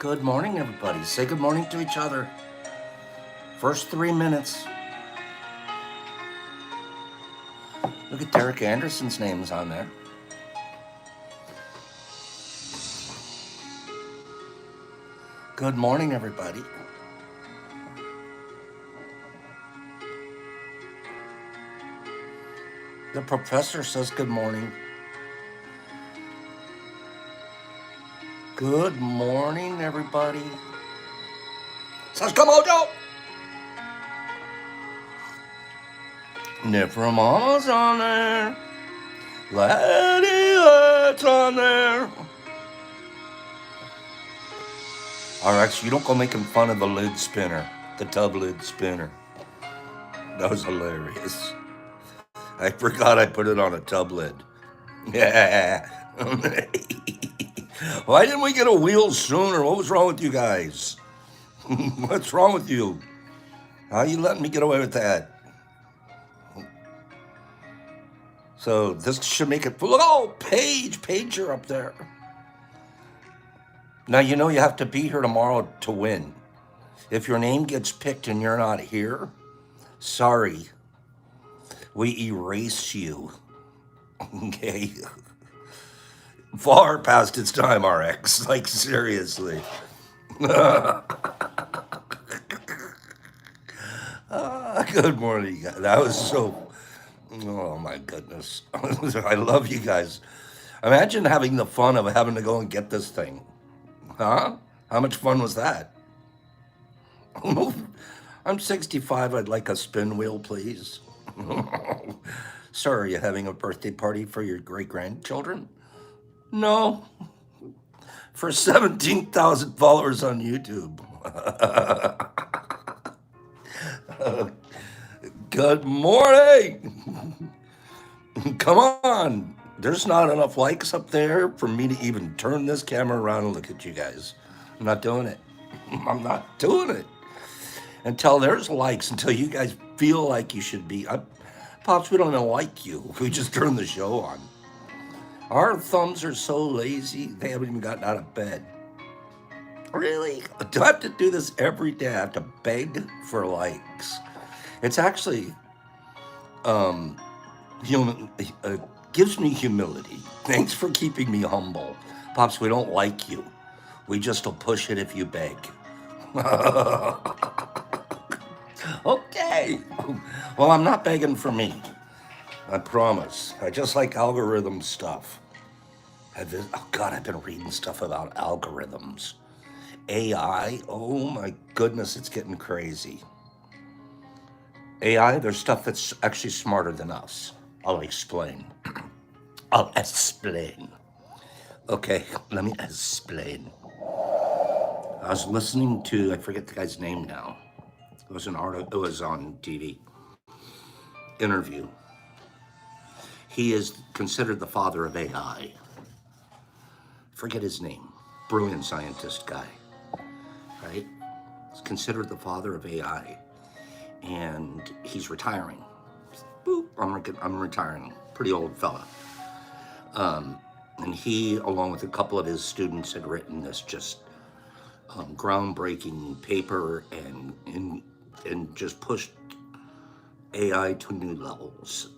Good morning, everybody. Say good morning to each other. First 3 minutes. Look at Derek Anderson's name's on there. Good morning, everybody. The professor says good morning. Good morning, everybody. Says come on, Joe. Nip from Mama's on there. Lady Let's on there. RX, you don't go making fun of the lid spinner, the tub lid spinner. That was hilarious. I forgot I put it on a tub lid. Yeah. Why didn't we get a wheel sooner? What was wrong with you guys? What's wrong with you? How you letting me get away with that? So this should make it. Look, oh, Paige, you're up there. Now you know you have to be here tomorrow to win. If your name gets picked and you're not here, sorry, we erase you. Okay. Far past its time, RX. Like, seriously. Good morning. That was so. Oh, my goodness. I love you guys. Imagine having the fun of having to go and get this thing. Huh? How much fun was that? I'm 65. I'd like a spin wheel, please. Sir, are you having a birthday party for your great grandchildren? No. For 17,000 followers on YouTube. Good morning. Come on. There's not enough likes up there for me to even turn this camera around and look at you guys. I'm not doing it. I'm not doing it. Until there's likes, until you guys feel like you should be. Pops, we don't even like you. We just turned the show on. Our thumbs are so lazy, they haven't even gotten out of bed. Really? Do I have to do this every day? I have to beg for likes. It's actually gives me humility. Thanks for keeping me humble. Pops, we don't like you. We just will push it if you beg. Okay. Well, I'm not begging for me. I promise. I just like algorithm stuff. Oh God, I've been reading stuff about algorithms. AI, oh my goodness, it's getting crazy. AI, there's stuff that's actually smarter than us. I'll explain. I'll explain. Okay, let me explain. I was listening to, I forget the guy's name now. It was an article, it was on TV. Interview. He is considered the father of AI. Forget his name. Brilliant scientist guy, right? He's considered the father of AI. And he's retiring. Boop, I'm retiring. Pretty old fella. And he, along with a couple of his students, had written this just groundbreaking paper and just pushed AI to new levels.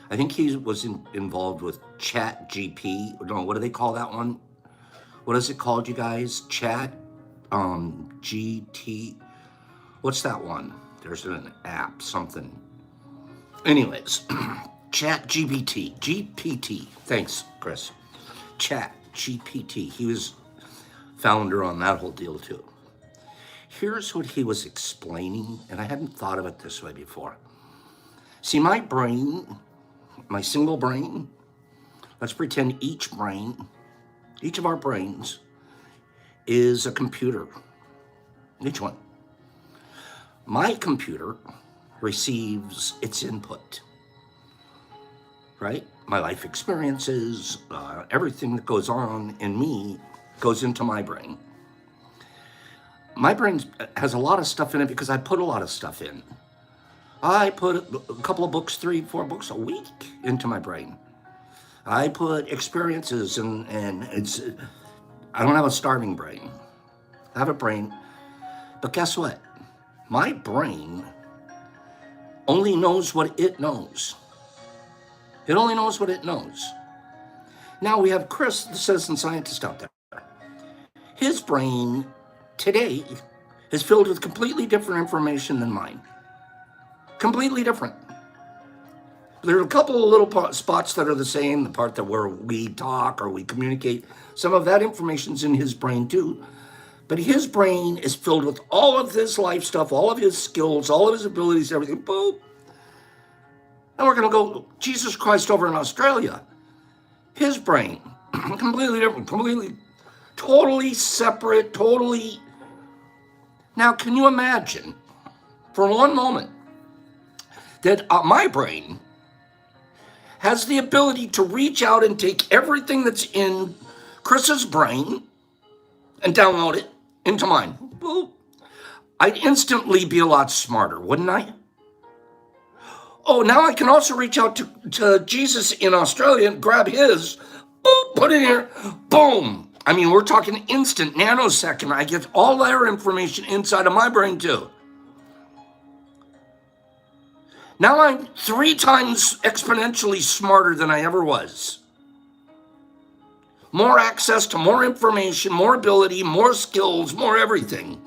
I think he was involved with Chat GP. No, what do they call that one? What is it called, you guys? Chat GT. What's that one? There's an app, something. Anyways, Chat GPT. Thanks, Chris. Chat GPT. He was founder on that whole deal too. Here's what he was explaining, and I hadn't thought of it this way before. See, my brain, my single brain, let's pretend each of our brains is a computer. Each one. My computer receives its input, right? My life experiences, everything that goes on in me goes into my brain. My brain has a lot of stuff in it because I put a lot of stuff in. I put a couple of books, 3-4 books a week into my brain. I put experiences and it's I don't have a starving brain. I have a brain, but guess what? My brain only knows what it knows. It only knows what it knows. Now we have Chris, the citizen scientist out there. His brain today is filled with completely different information than mine. Completely different. There are a couple of little spots that are the same, the part that where we talk or we communicate. Some of that information's in his brain too. But his brain is filled with all of this life stuff, all of his skills, all of his abilities, everything. Boom. And we're going to go, Jesus Christ over in Australia. His brain, completely different, completely, totally separate, totally. Now, can you imagine for one moment that my brain has the ability to reach out and take everything that's in Chris's brain and download it into mine? Well, I'd instantly be a lot smarter, wouldn't I? Oh, now I can also reach out to Jesus in Australia and grab his, boom, put it in here, boom. I mean, we're talking instant, nanosecond. I get all their information inside of my brain too. Now I'm 3 times exponentially smarter than I ever was. More access to more information, more ability, more skills, more everything.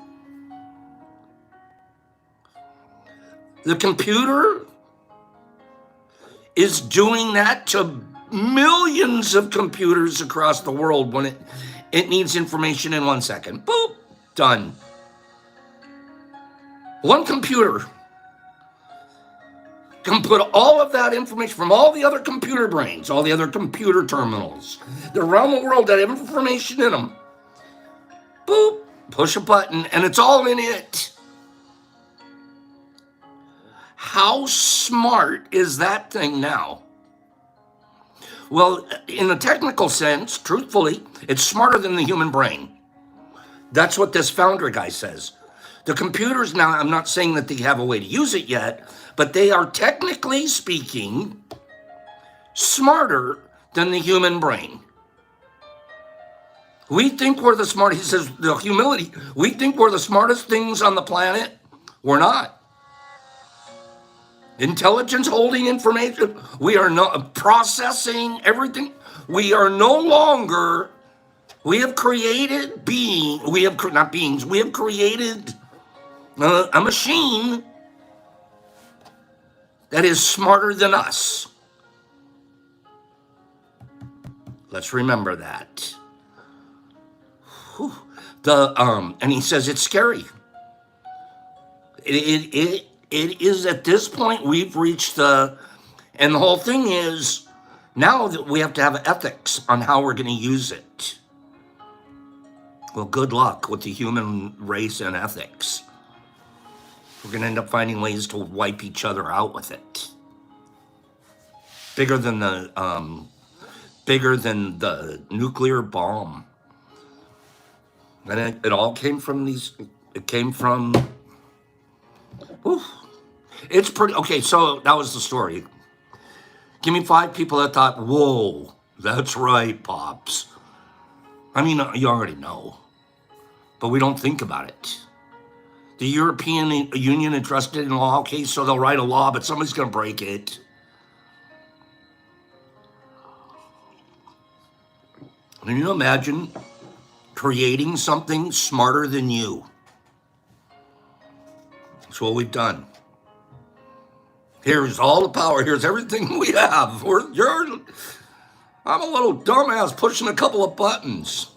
The computer is doing that to millions of computers across the world when it needs information in 1 second. Boop, done. One computer can put all of that information from all the other computer brains, all the other computer terminals that around the world that have information in them. Boop, push a button, and it's all in it. How smart is that thing now? Well, in a technical sense, truthfully, it's smarter than the human brain. That's what this founder guy says. The computers now, I'm not saying that they have a way to use it yet, but they are technically speaking smarter than the human brain. We think we're the smart, he says, the humility, we think we're the smartest things on the planet. We're not. Intelligence holding information, we are not processing everything. We are no longer, we have created we have created a machine that is smarter than us. Let's remember that. Whew. And he says it's scary. It is at this point we've reached and the whole thing is now that we have to have ethics on how we're going to use it. Well, good luck with the human race and ethics. We're going to end up finding ways to wipe each other out with it. Bigger than the nuclear bomb. And it all came from whew. It's pretty, okay, so that was the story. Give me 5 people that thought, whoa, that's right, Pops. I mean, you already know, but we don't think about it. The European Union entrusted in law, okay, so they'll write a law, but somebody's going to break it. Can you imagine creating something smarter than you? That's what we've done. Here's all the power. Here's everything we have. I'm a little dumbass pushing a couple of buttons.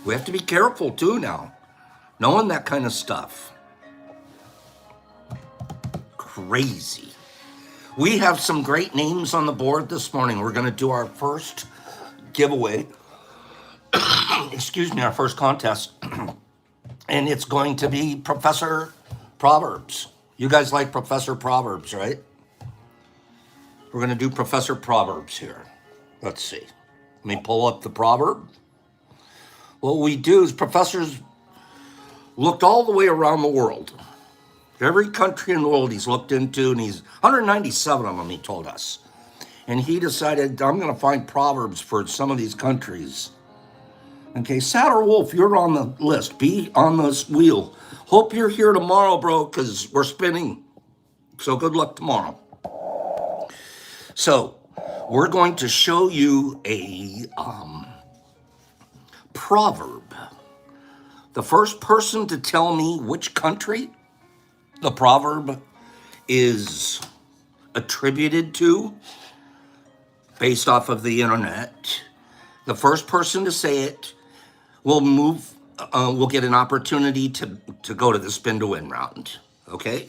We have to be careful too now, knowing that kind of stuff. Crazy. We have some great names on the board this morning. We're going to do our first giveaway. Excuse me, our first contest. And it's going to be Professor Proverbs. You guys like Professor Proverbs, right? We're going to do Professor Proverbs here. Let's see. Let me pull up the proverb. What we do is professors looked all the way around the world. Every country in the world he's looked into, and he's 197 of them, he told us. and he decided I'm going to find proverbs for some of these countries. Okay, Satter Wolf, you're on the list. Be on this wheel. Hope you're here tomorrow, bro, because we're spinning. So good luck tomorrow. So we're going to show you a proverb. The first person to tell me which country the proverb is attributed to, based off of the internet, the first person to say it will will get an opportunity to go to the spin to win round. Okay?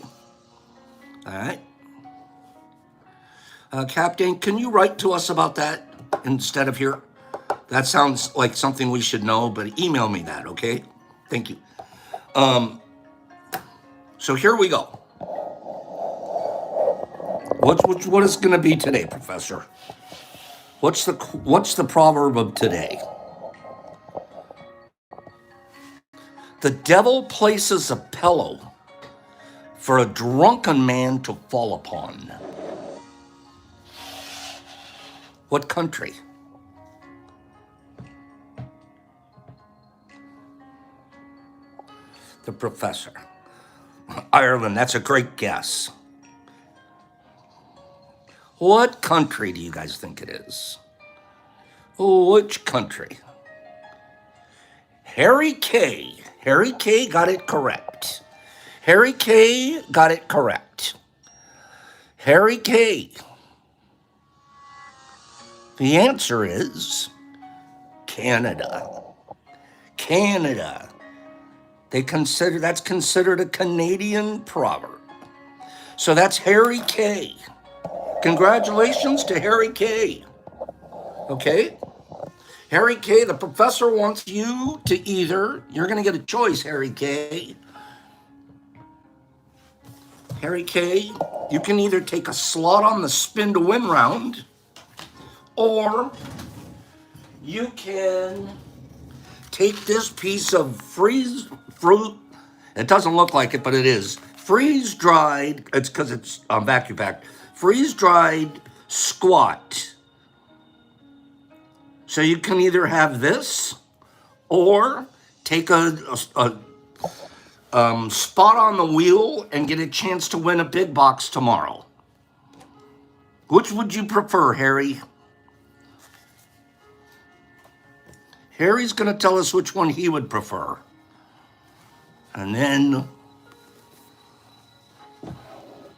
All right. Captain, can you write to us about that instead of here? That sounds like something we should know, but email me that, okay? Thank you. So here we go. What is going to be today, Professor? What's the proverb of today? The devil places a pillow for a drunken man to fall upon. What country? The professor. Ireland, that's a great guess. What country do you guys think it is? Which country? Harry K. Harry K got it correct. Harry K got it correct. Harry K. The answer is Canada. Canada. That's considered a Canadian proverb. So that's Harry K. Congratulations to Harry K. Okay? Harry K, the professor wants you to you're going to get a choice, Harry K. Harry K, you can either take a slot on the spin to win round, or you can take this piece of fruit. It doesn't look like it, but it is. Freeze-dried, it's because it's vacuum packed. Freeze-dried squat. So you can either have this or take a spot on the wheel and get a chance to win a big box tomorrow. Which would you prefer, Harry? Harry's going to tell us which one he would prefer. And then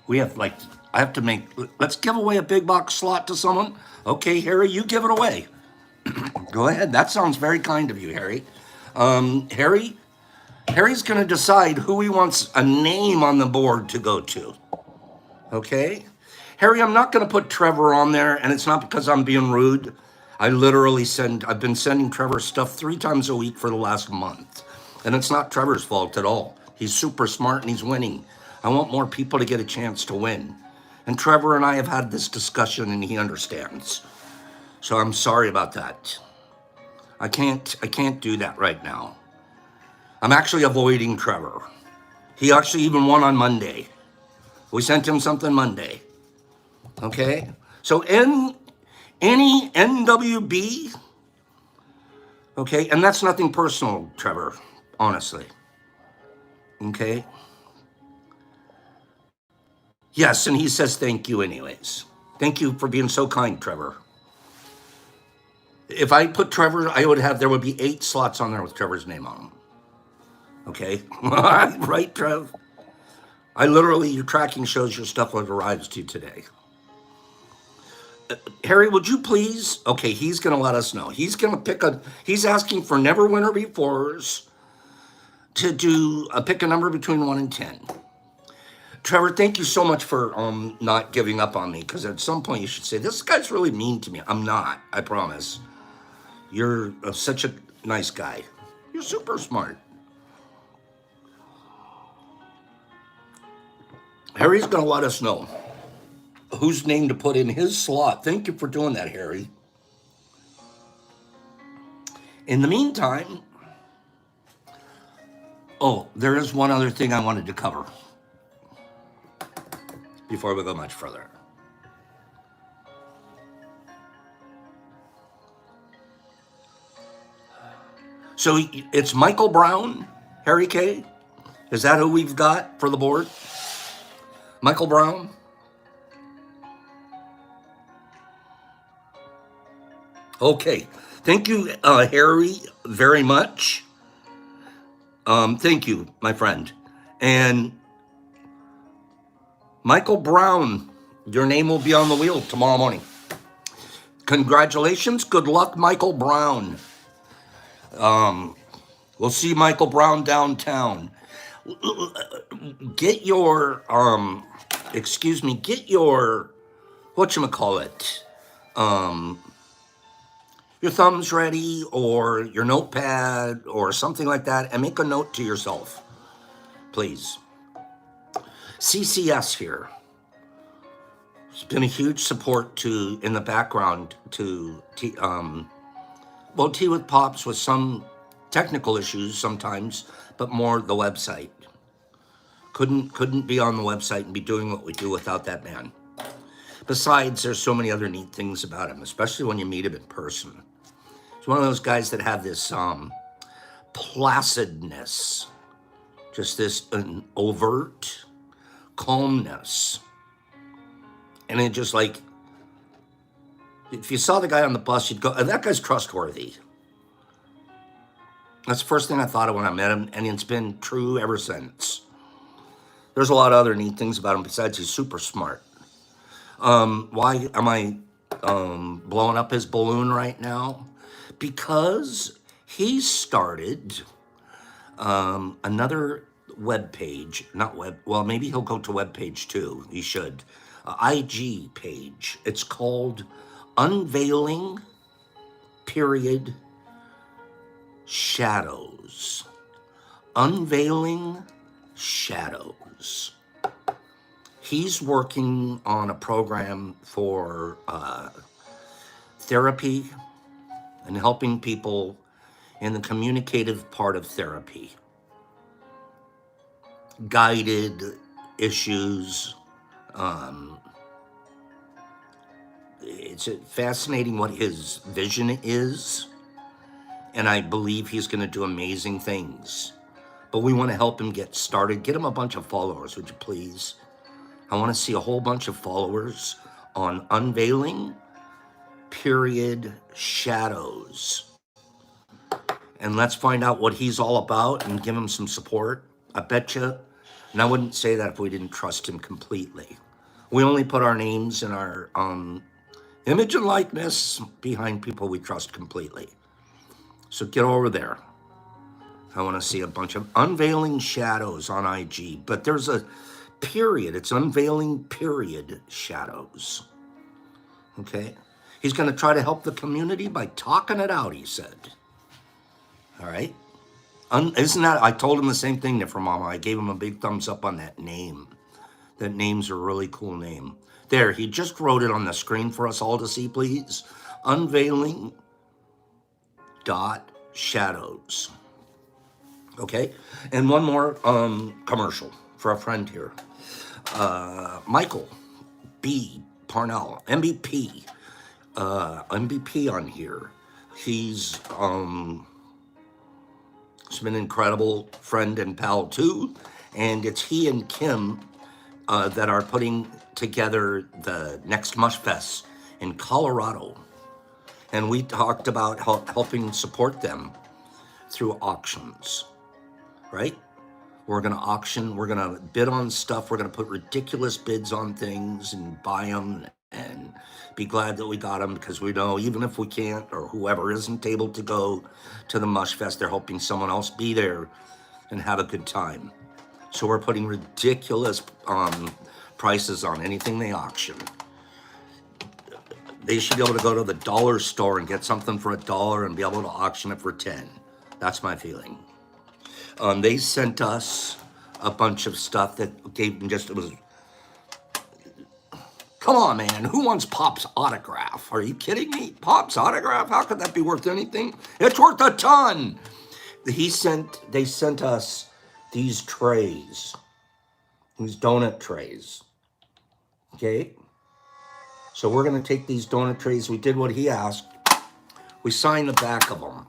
we have let's give away a big box slot to someone. Okay, Harry, you give it away. Go ahead. That sounds very kind of you, Harry. Harry's going to decide who he wants a name on the board to go to. Okay? Harry, I'm not going to put Trevor on there, and it's not because I'm being rude. I've been sending Trevor stuff 3 times a week for the last month. And it's not Trevor's fault at all. He's super smart and he's winning. I want more people to get a chance to win. And Trevor and I have had this discussion and he understands. So I'm sorry about that. I can't do that right now. I'm actually avoiding Trevor. He actually even won on Monday. We sent him something Monday. Okay? So any NWB, okay, and that's nothing personal, Trevor, honestly. Okay? Yes, and he says thank you anyways. Thank you for being so kind, Trevor. If I put Trevor, there would be 8 slots on there with Trevor's name on them. Okay? Right, Trev? Your tracking shows your stuff arrives to you today. Harry, would you please? Okay, he's going to let us know. He's going to he's asking for never winner befores to pick a number between 1 and 10. Trevor, thank you so much for not giving up on me, because at some point you should say, this guy's really mean to me. I'm not, I promise. You're such a nice guy. You're super smart. Harry's going to let us know whose name to put in his slot. Thank you for doing that, Harry. In the meantime, there is one other thing I wanted to cover before we go much further. So it's Michael Brown, Harry K. Is that who we've got for the board? Michael Brown? Okay. Thank you, Harry, very much. Thank you, my friend. And Michael Brown, your name will be on the wheel tomorrow morning. Congratulations. Good luck, Michael Brown. We'll see Michael Brown downtown. Get your, get your, whatchamacallit, your thumbs ready or your notepad or something like that and make a note to yourself, please. CCS here. It's been a huge support to in the background to Tea with Pops with some technical issues sometimes, but more the website. Couldn't be on the website and be doing what we do without that man. Besides, there's so many other neat things about him, especially when you meet him in person. He's one of those guys that have this placidness, just this an overt calmness. And it just like, if you saw the guy on the bus, you'd go, that guy's trustworthy. That's the first thing I thought of when I met him, and it's been true ever since. There's a lot of other neat things about him besides he's super smart. Why am I blowing up his balloon right now? Because he started another web page, not web, well, maybe he'll go to web page too. He should. IG page. It's called Unveiling Period Shadows. Unveiling Shadows. He's working on a program for therapy and helping people in the communicative part of therapy. Guided issues. It's fascinating what his vision is, and I believe he's going to do amazing things. But we want to help him get started. Get him a bunch of followers, would you please? I want to see a whole bunch of followers on Unveiling Period Shadows. And let's find out what he's all about and give him some support. I bet you, and I wouldn't say that if we didn't trust him completely. We only put our names and our image and likeness behind people we trust completely. So get over there. I want to see a bunch of Unveiling Shadows on IG, but there's a period. It's Unveiling Period Shadows. Okay? He's going to try to help the community by talking it out, he said. All right? Isn't that, I told him the same thing, Niffer Mama. I gave him a big thumbs up on that name. That name's a really cool name. There, he just wrote it on the screen for us all to see, please. Unveiling Shadows. Okay? And one more commercial for a friend here. Michael B. Parnell, MVP. MVP on here. He's been an incredible friend and pal too. And it's he and Kim that are putting together the next Mush Fest in Colorado. And we talked about helping support them through auctions, right? We're going to auction, we're going to bid on stuff, we're going to put ridiculous bids on things and buy them and be glad that we got them, because we know even if we can't, or whoever isn't able to go to the Mush Fest, they're hoping someone else be there and have a good time. So we're putting ridiculous prices on anything they auction. They should be able to go to the dollar store and get something for $1 and be able to auction it for 10. That's my feeling. They sent us a bunch of stuff that gave them just, it was, come on, man, who wants Pop's autograph? Are you kidding me? Pop's autograph? How could that be worth anything? It's worth a ton. They sent us these trays, these donut trays, okay? So we're gonna take these donut trays, we did what he asked, we signed the back of them.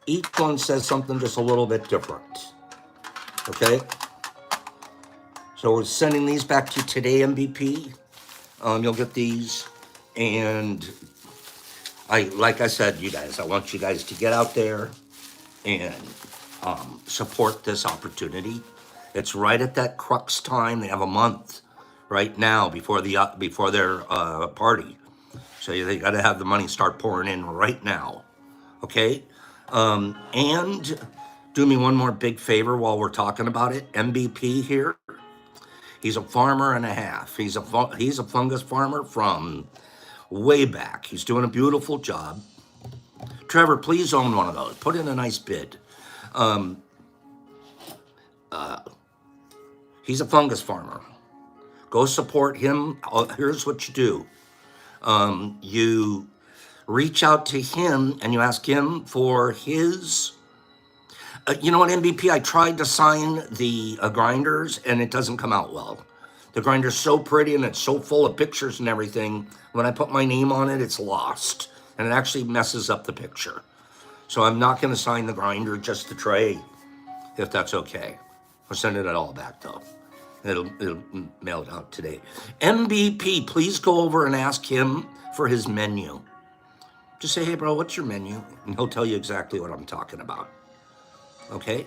each one says something just a little bit different. Okay? So we're sending these back to you today, MVP. You'll get these. And like I said, you guys, I want you guys to get out there and support this opportunity. It's right at that crux time. They have a month right now before their party. So they got to have the money start pouring in right now. Okay? And do me one more big favor while we're talking about it. MVP here. He's a farmer and a half. He's a fungus farmer from way back. He's doing a beautiful job. Trevor, please own one of those. Put in a nice bid. He's a fungus farmer. Go support him. Here's what you do. You reach out to him and you ask him for his... you know what, MVP? I tried to sign the grinders and it doesn't come out well. The grinder's so pretty and it's so full of pictures and everything. When I put my name on it, it's lost. And it actually messes up the picture. So I'm not going to sign the grinder, just the tray, if that's okay. I'll send it all back, though. It'll mail it out today. MVP, please go over and ask him for his menu. Just say, hey, bro, what's your menu? And he'll tell you exactly what I'm talking about. Okay?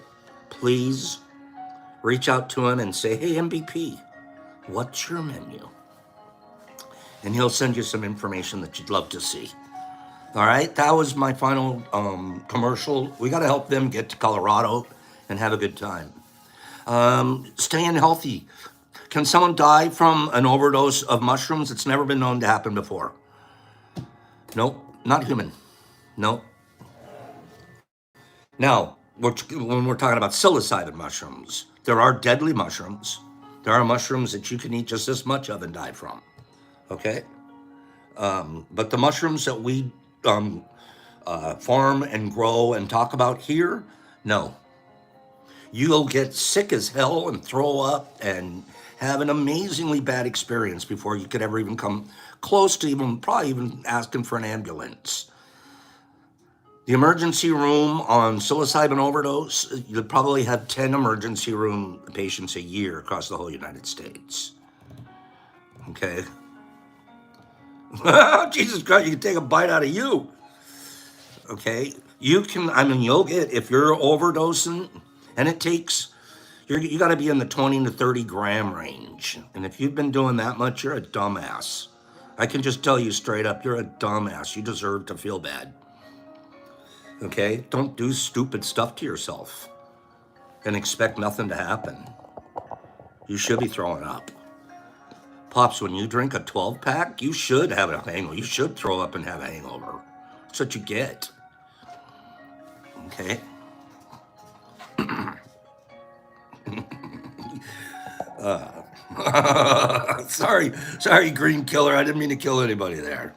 Please reach out to him and say, hey, MVP, what's your menu? And he'll send you some information that you'd love to see. All right, that was my final commercial. We got to help them get to Colorado and have a good time. Staying healthy. Can someone die from an overdose of mushrooms? It's never been known to happen before. Nope, not human. Nope. Now, when we're talking about psilocybin mushrooms, there are deadly mushrooms. There are mushrooms that you can eat just this much of and die from. Okay? But the mushrooms that we farm and grow and talk about here, no. You'll get sick as hell and throw up and have an amazingly bad experience before you could ever even come close to probably even asking for an ambulance. The emergency room on psilocybin overdose, you'd probably have 10 emergency room patients a year across the whole United States. Okay? Jesus Christ, you can take a bite out of you. Okay? You'll get, if you're overdosing, and it takes, you got to be in the 20 to 30 gram range. And if you've been doing that much, you're a dumbass. I can just tell you straight up, you're a dumbass. You deserve to feel bad. Okay? Don't do stupid stuff to yourself and expect nothing to happen. You should be throwing up. Pops, when you drink a 12-pack, you should have a hangover. You should throw up and have a hangover. That's what you get. Okay? Sorry, Green Killer. I didn't mean to kill anybody there.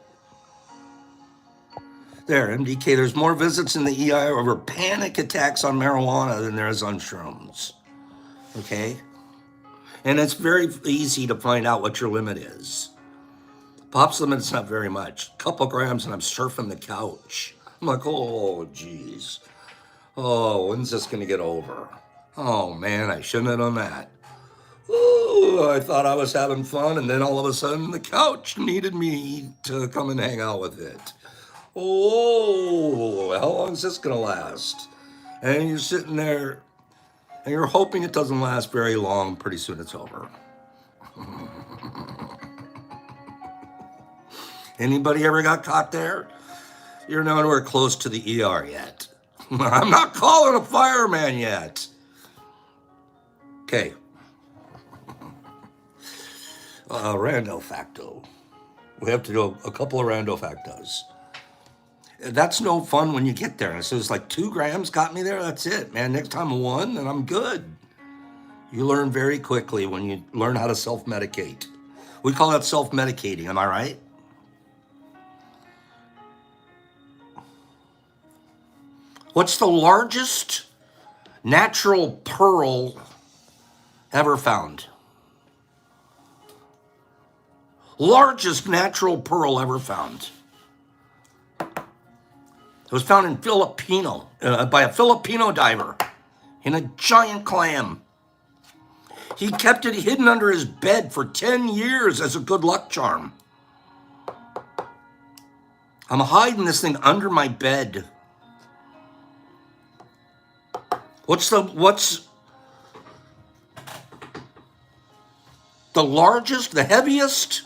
There, MDK, there's more visits in the ER over panic attacks on marijuana than there is on shrooms. Okay? And it's very easy to find out what your limit is. Pop's limit is not very much. A couple grams and I'm surfing the couch. I'm like, oh, geez. Oh, when's this going to get over? Oh, man, I shouldn't have done that. Oh, I thought I was having fun, and then all of a sudden the couch needed me to come and hang out with it. Oh, how long is this going to last? And you're sitting there, and you're hoping it doesn't last very long. Pretty soon it's over. Anybody ever got caught there? You're nowhere close to the ER yet. I'm not calling a fireman yet. Okay. Rando facto. We have to do a couple of rando factos. That's no fun when you get there. So it's like 2 grams got me there. That's it, man. Next time 1 and I'm good. You learn very quickly when you learn how to self-medicate. We call that self-medicating. Am I right? What's the largest natural pearl ever found? Largest natural pearl ever found. was found in Filipino, by a Filipino diver in a giant clam. He kept it hidden under his bed for 10 years as a good luck charm. I'm hiding this thing under my bed. What's the largest, the heaviest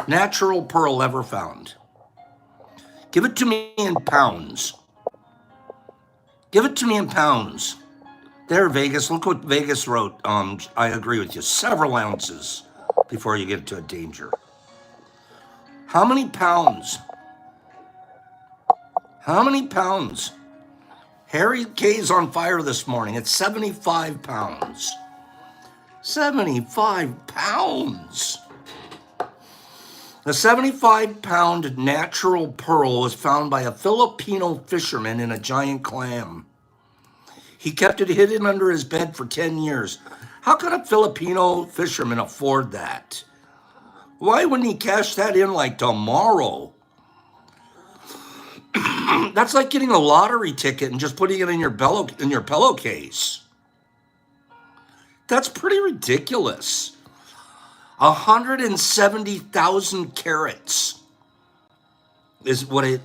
natural pearl ever found? Give it to me in pounds. Give it to me in pounds. There, Vegas. Look what Vegas wrote. I agree with you. Several ounces before you get to a danger. How many pounds? How many pounds? Harry K's on fire this morning. It's 75 pounds. 75 pounds. A 75-pound natural pearl was found by a Filipino fisherman in a giant clam. He kept it hidden under his bed for 10 years. How could a Filipino fisherman afford that? Why wouldn't he cash that in like tomorrow? That's like getting a lottery ticket and just putting it in your pillowcase. That's pretty ridiculous. 170,000 carats is what it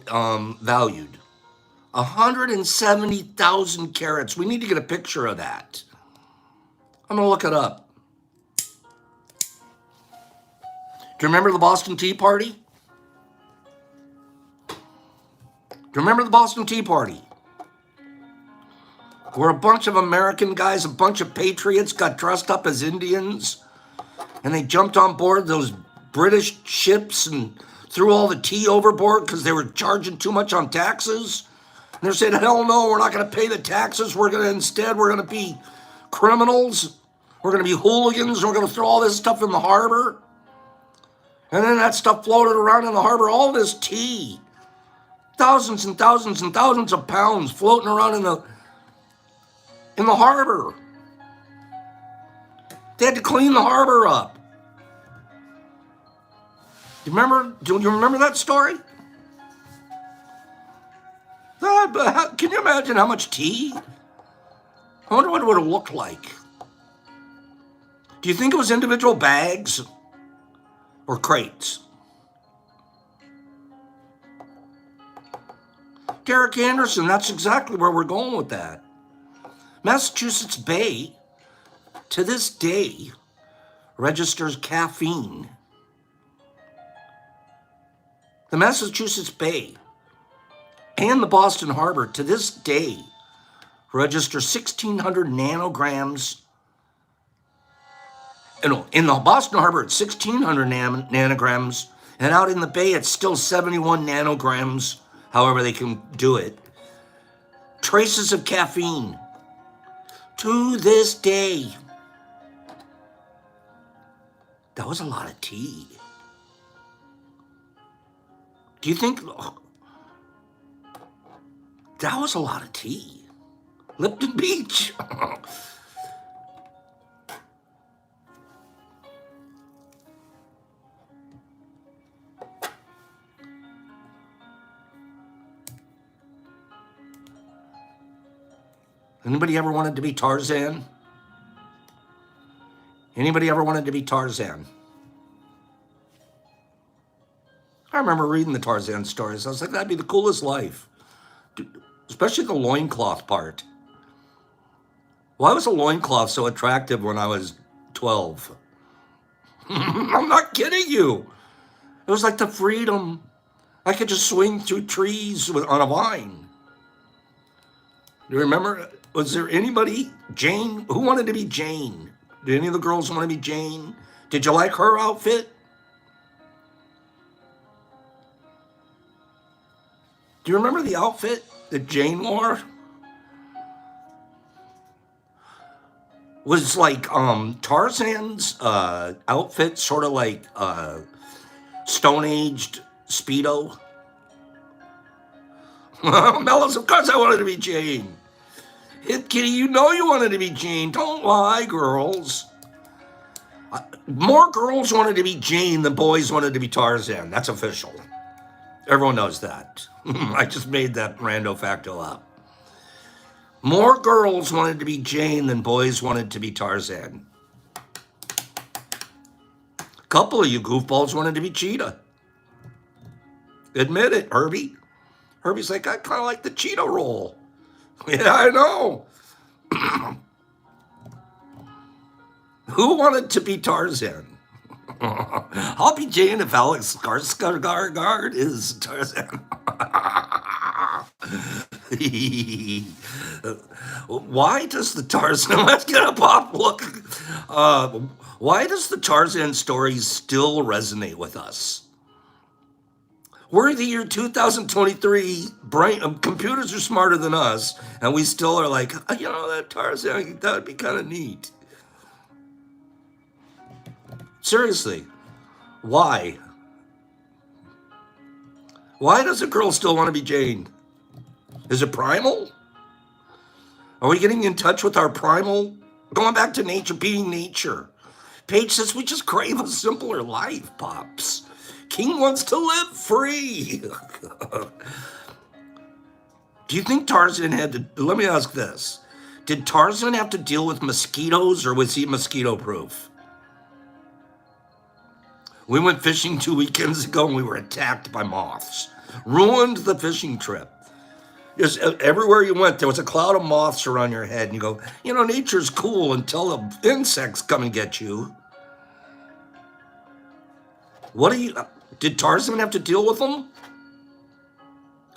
valued. 170,000 carats. We need to get a picture of that. I'm going to look it up. Do you remember the Boston Tea Party? Do you remember the Boston Tea Party? Where a bunch of American guys, a bunch of patriots got dressed up as Indians, and they jumped on board those British ships and threw all the tea overboard because they were charging too much on taxes. And they're saying, hell no, we're not going to pay the taxes. We're going to be criminals. We're going to be hooligans. We're going to throw all this stuff in the harbor. And then that stuff floated around in the harbor, all this tea. Thousands and thousands and thousands of pounds floating around in the harbor. They had to clean the harbor up. Do you remember that story? Can you imagine how much tea? I wonder what it would have looked like. Do you think it was individual bags or crates? Derek Anderson, that's exactly where we're going with that. Massachusetts Bay, to this day, registers caffeine. The Massachusetts Bay and the Boston Harbor, to this day, register 1,600 nanograms. In the Boston Harbor, it's 1,600 nanograms, and out in the Bay, it's still 71 nanograms, however they can do it. Traces of caffeine. To this day. That was a lot of tea. Do you think... that was a lot of tea. Lipton Beach. Anybody ever wanted to be Tarzan? Anybody ever wanted to be Tarzan? I remember reading the Tarzan stories. I was like, that'd be the coolest life. Especially the loincloth part. Why was a loincloth so attractive when I was 12? I'm not kidding you. It was like the freedom. I could just swing through trees on a vine. Do you remember? Was there anybody, Jane, who wanted to be Jane? Did any of the girls want to be Jane? Did you like her outfit? Do you remember the outfit that Jane wore? Was like Tarzan's outfit, sort of like Stone-aged Speedo. Mellis, of course I wanted to be Jane. Kitty, you know you wanted to be Jane. Don't lie, girls. More girls wanted to be Jane than boys wanted to be Tarzan. That's official. Everyone knows that. I just made that rando facto up. More girls wanted to be Jane than boys wanted to be Tarzan. A couple of you goofballs wanted to be Cheetah. Admit it, Herbie. Herbie's like, I kind of like the Cheetah role. Yeah, I know. Who wanted to be Tarzan? I'll be Jane if Alex Skarsgård is Tarzan. Why does the Tarzan, let's get a pop look. Why does the Tarzan story still resonate with us? We're in the year 2023, computers are smarter than us, and we still are like, that Tarzan, that would be kind of neat. Seriously, why? Why does a girl still want to be Jane? Is it primal? Are we getting in touch with our primal? Going back to nature, being nature. Paige says we just crave a simpler life, Pops. King wants to live free. Do you think Tarzan had to, let me ask this. Did Tarzan have to deal with mosquitoes or was he mosquito proof? We went fishing 2 weekends ago and we were attacked by moths. Ruined the fishing trip. Just everywhere you went, there was a cloud of moths around your head. And you go, nature's cool until the insects come and get you. Did Tarzan have to deal with them?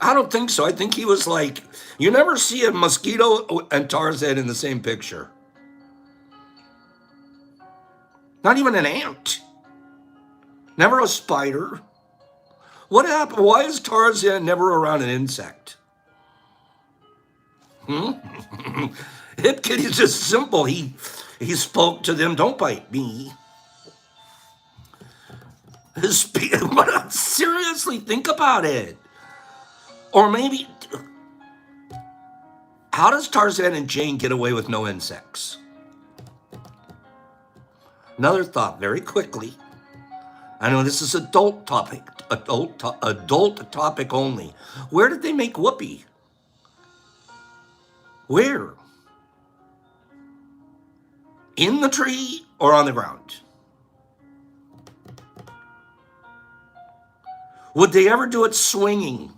I don't think so. I think he was like, you never see a mosquito and Tarzan in the same picture. Not even an ant. Never a spider. What happened? Why is Tarzan never around an insect? Hip Kitty's just simple. He spoke to them, don't bite me. Seriously, think about it. Or maybe, how does Tarzan and Jane get away with no insects? Another thought, very quickly. I know this is adult topic only. Where did they make Whoopi? Where? In the tree or on the ground? Would they ever do it swinging?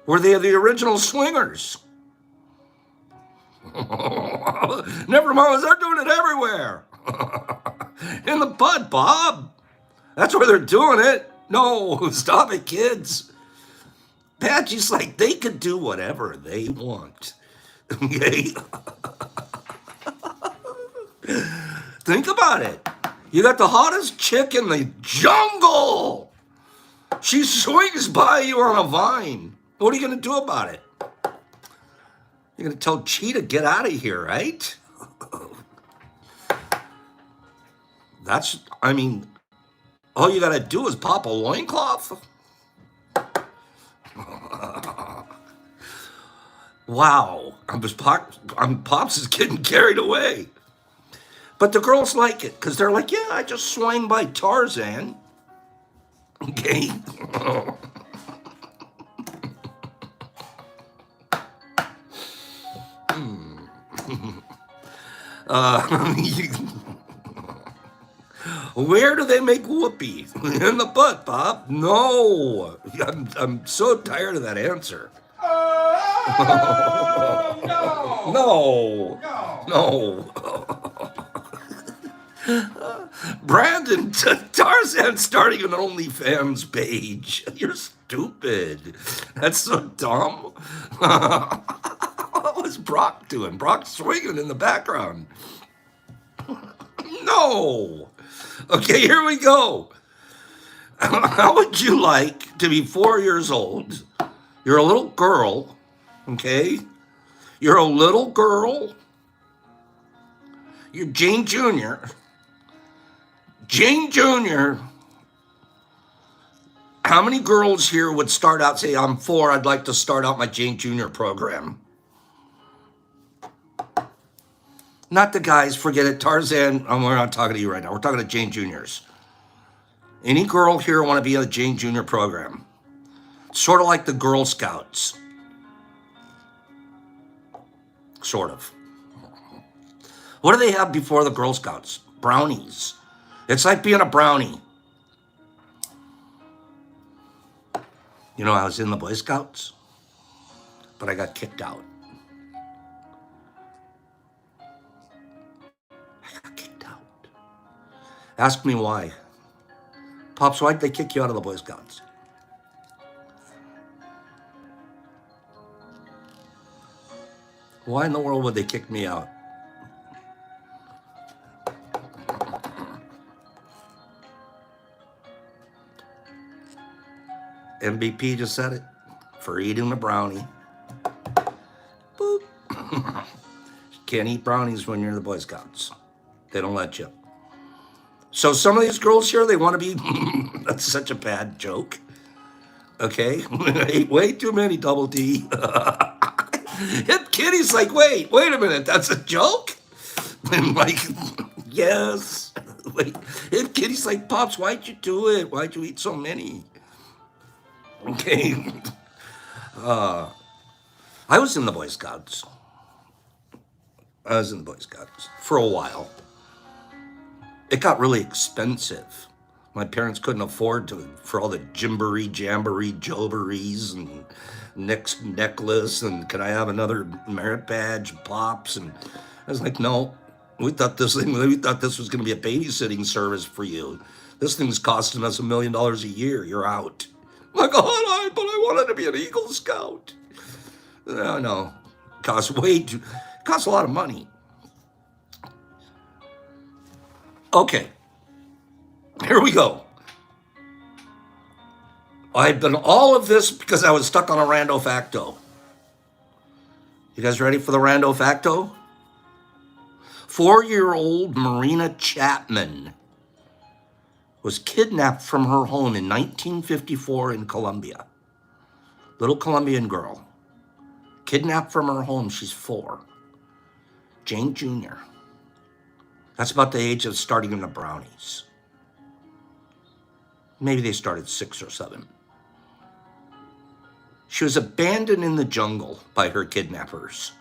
Were they the original swingers? Never mind, they're doing it everywhere. In the butt, Bob. That's where they're doing it. No, stop it, kids. Patchy's like, they could do whatever they want. Okay? Think about it. You got the hottest chick in the jungle. She swings by you on a vine. What are you going to do about it? You're going to tell Cheetah, get out of here, right? All you got to do is pop a loincloth. Wow. Pops is getting carried away. But the girls like it because they're like, yeah, I just swang by Tarzan. Okay. Where do they make Whoopi? In the butt, Bob? No. I'm so tired of that answer. No. Brandon, Tarzan starting an OnlyFans page. You're stupid. That's so dumb. What was Brock doing? Brock swinging in the background. No. Okay, here we go. How would you like to be 4 years old? You're a little girl, okay? You're a little girl. You're Jane Jr. Jane Jr. How many girls here would start out, say, I'm 4, I'd like to start out my Jane Jr. program? Not the guys, forget it. Tarzan, we're not talking to you right now. We're talking to Jane Juniors. Any girl here want to be in a Jane Jr. program? Sort of like the Girl Scouts. Sort of. What do they have before the Girl Scouts? Brownies. It's like being a brownie. You know, I was in the Boy Scouts, but I got kicked out. I got kicked out. Ask me why. Pops, why'd they kick you out of the Boy Scouts? Why in the world would they kick me out? MVP just said it. For eating a brownie. Boop. Can't eat brownies when you're in the Boy Scouts. They don't let you. So some of these girls here, they want to be... That's such a bad joke. Okay? I ate way too many Double D. Hip Kitty's like, wait a minute, that's a joke? And like, yes. Wait. Hip Kitty's like, Pops, why'd you do it? Why'd you eat so many? Okay. I was in the Boy Scouts. For a while. It got really expensive. My parents couldn't afford for all the jamboree, joberies, and necklace, and can I have another merit badge, Pops? And I was like, no, we thought this was going to be a babysitting service for you. This thing's costing us $1 million a year. You're out. I'm like, oh, but I wanted to be an Eagle Scout. No, costs a lot of money. Okay, here we go. I've done all of this because I was stuck on a rando facto. You guys ready for the rando facto? 4-year-old Marina Chapman was kidnapped from her home in 1954 in Colombia. Little Colombian girl. Kidnapped from her home, she's 4. Jane Jr. That's about the age of starting in the brownies. Maybe they started 6 or 7. She was abandoned in the jungle by her kidnappers.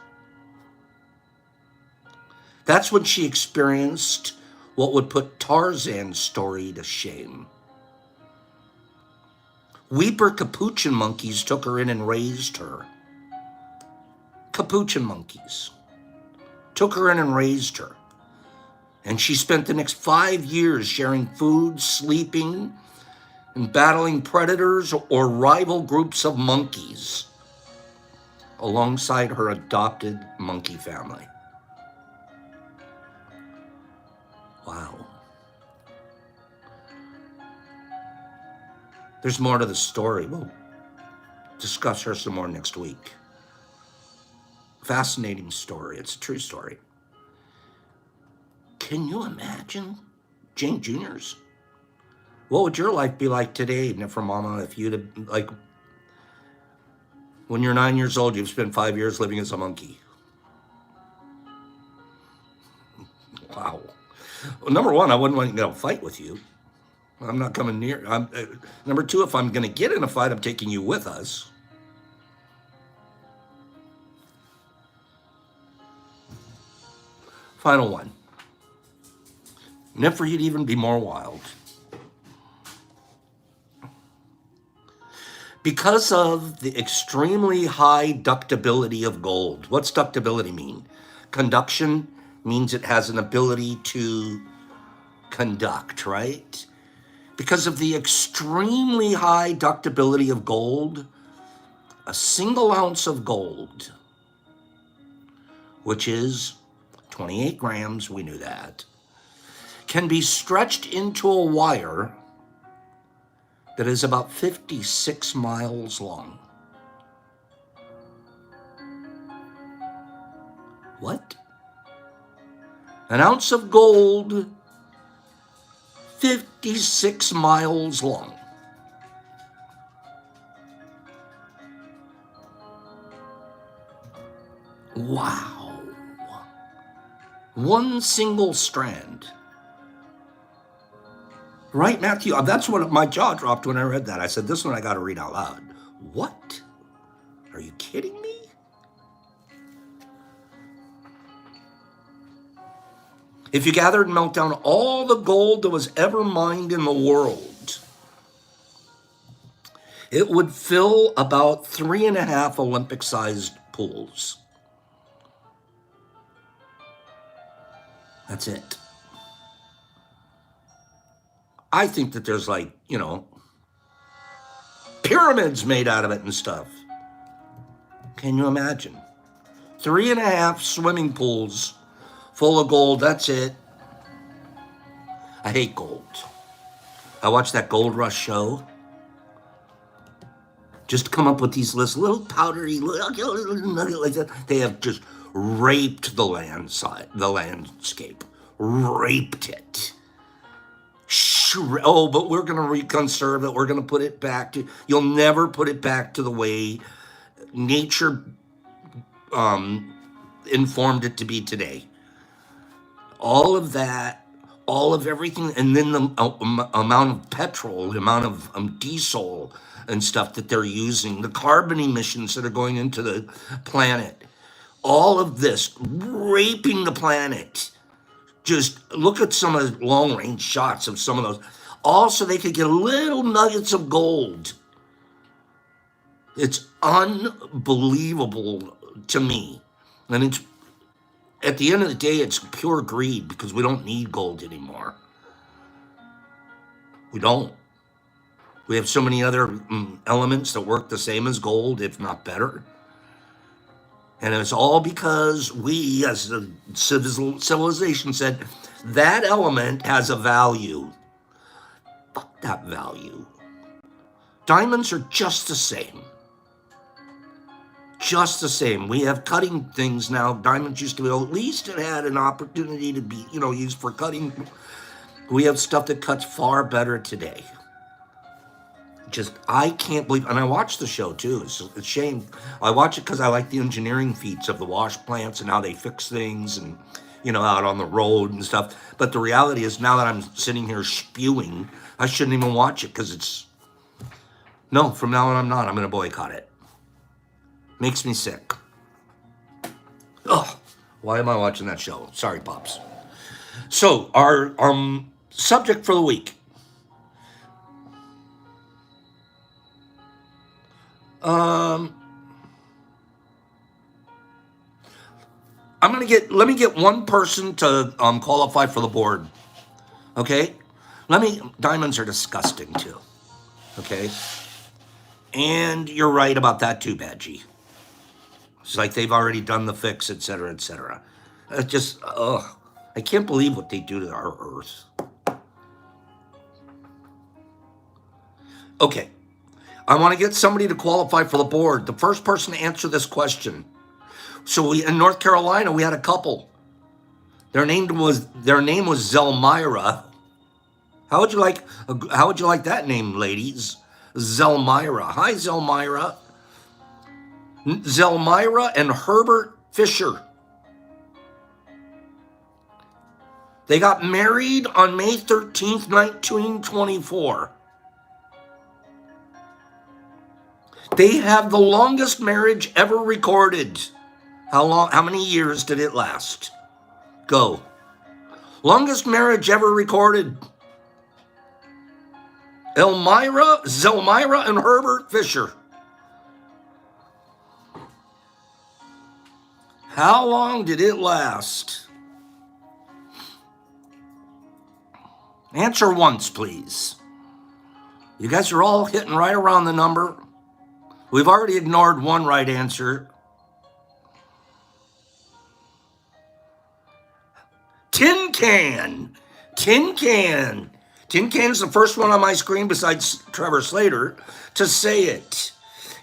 That's when she experienced what would put Tarzan's story to shame. Weeper capuchin monkeys took her in and raised her. Capuchin monkeys took her in and raised her. And she spent the next 5 years sharing food, sleeping, and battling predators or rival groups of monkeys alongside her adopted monkey family. Wow. There's more to the story. We'll discuss her some more next week. Fascinating story. It's a true story. Can you imagine Jane Jr.'s? What would your life be like today, Niframama, if you'd have, like, when you're 9 years old, you've spent 5 years living as a monkey? Wow. Well, number one, I wouldn't want to get a fight with you. I'm not coming near. Number two, if I'm going to get in a fight, I'm taking you with us. Final one. And for you to even be more wild. Because of the extremely high ductability of gold. What's ductability mean? Conduction means it has an ability to conduct, right? Because of the extremely high ductability of gold, a single ounce of gold, which is 28 grams, we knew that, can be stretched into a wire that is about 56 miles long. What? An ounce of gold, 56 miles long. Wow. One single strand. Right, Matthew? That's what my jaw dropped when I read that. I said, this one I got to read out loud. What? Are you kidding me? If you gathered and melt down all the gold that was ever mined in the world, it would fill about 3.5 Olympic-sized pools. That's it. I think that there's like, pyramids made out of it and stuff. Can you imagine? 3.5 swimming pools full of gold. That's it. I hate gold. I watched that Gold Rush show. Just to come up with these little powdery nugget like that. They have just raped the landscape. Raped it. Oh, but we're going to reconserve it. We're going to put it back to... You'll never put it back to the way nature informed it to be today. All of that, all of everything, and then the amount of petrol, the amount of diesel and stuff that they're using, the carbon emissions that are going into the planet, all of this raping the planet. Just look at some of the long-range shots of some of those. Also, they could get little nuggets of gold. It's unbelievable to me. And it's, at the end of the day, it's pure greed because we don't need gold anymore. We don't. We have so many other elements that work the same as gold, if not better. And it's all because we, as the civilization, said that element has a value. Fuck that value. Diamonds are just the same. Just the same. We have cutting things now. Diamonds used to be, at least it had an opportunity to be, used for cutting. We have stuff that cuts far better today. I can't believe, and I watch the show too. It's a shame. I watch it because I like the engineering feats of the wash plants and how they fix things and, out on the road and stuff. But the reality is now that I'm sitting here spewing, I shouldn't even watch it because from now on I'm not. I'm going to boycott it. Makes me sick. Ugh. Why am I watching that show? Sorry, Pops. So, our subject for the week. Let me get one person to qualify for the board. Okay? Diamonds are disgusting too. Okay? And you're right about that too, Badgie. It's like they've already done the fix, et cetera, et cetera. I can't believe what they do to our earth. Okay. I want to get somebody to qualify for the board. The first person to answer this question. So in North Carolina, we had a couple. Their name was Zelmira. How would you like that name, ladies? Zelmira. Hi, Zelmira. Zelmira and Herbert Fisher. They got married on May 13th, 1924. They have the longest marriage ever recorded. How many years did it last? Go. Longest marriage ever recorded. Zelmira and Herbert Fisher. How long did it last? Answer once, please. You guys are all hitting right around the number. We've already ignored one right answer. Tin Can. Tin Can. Tin Can's the first one on my screen besides Trevor Slater to say it.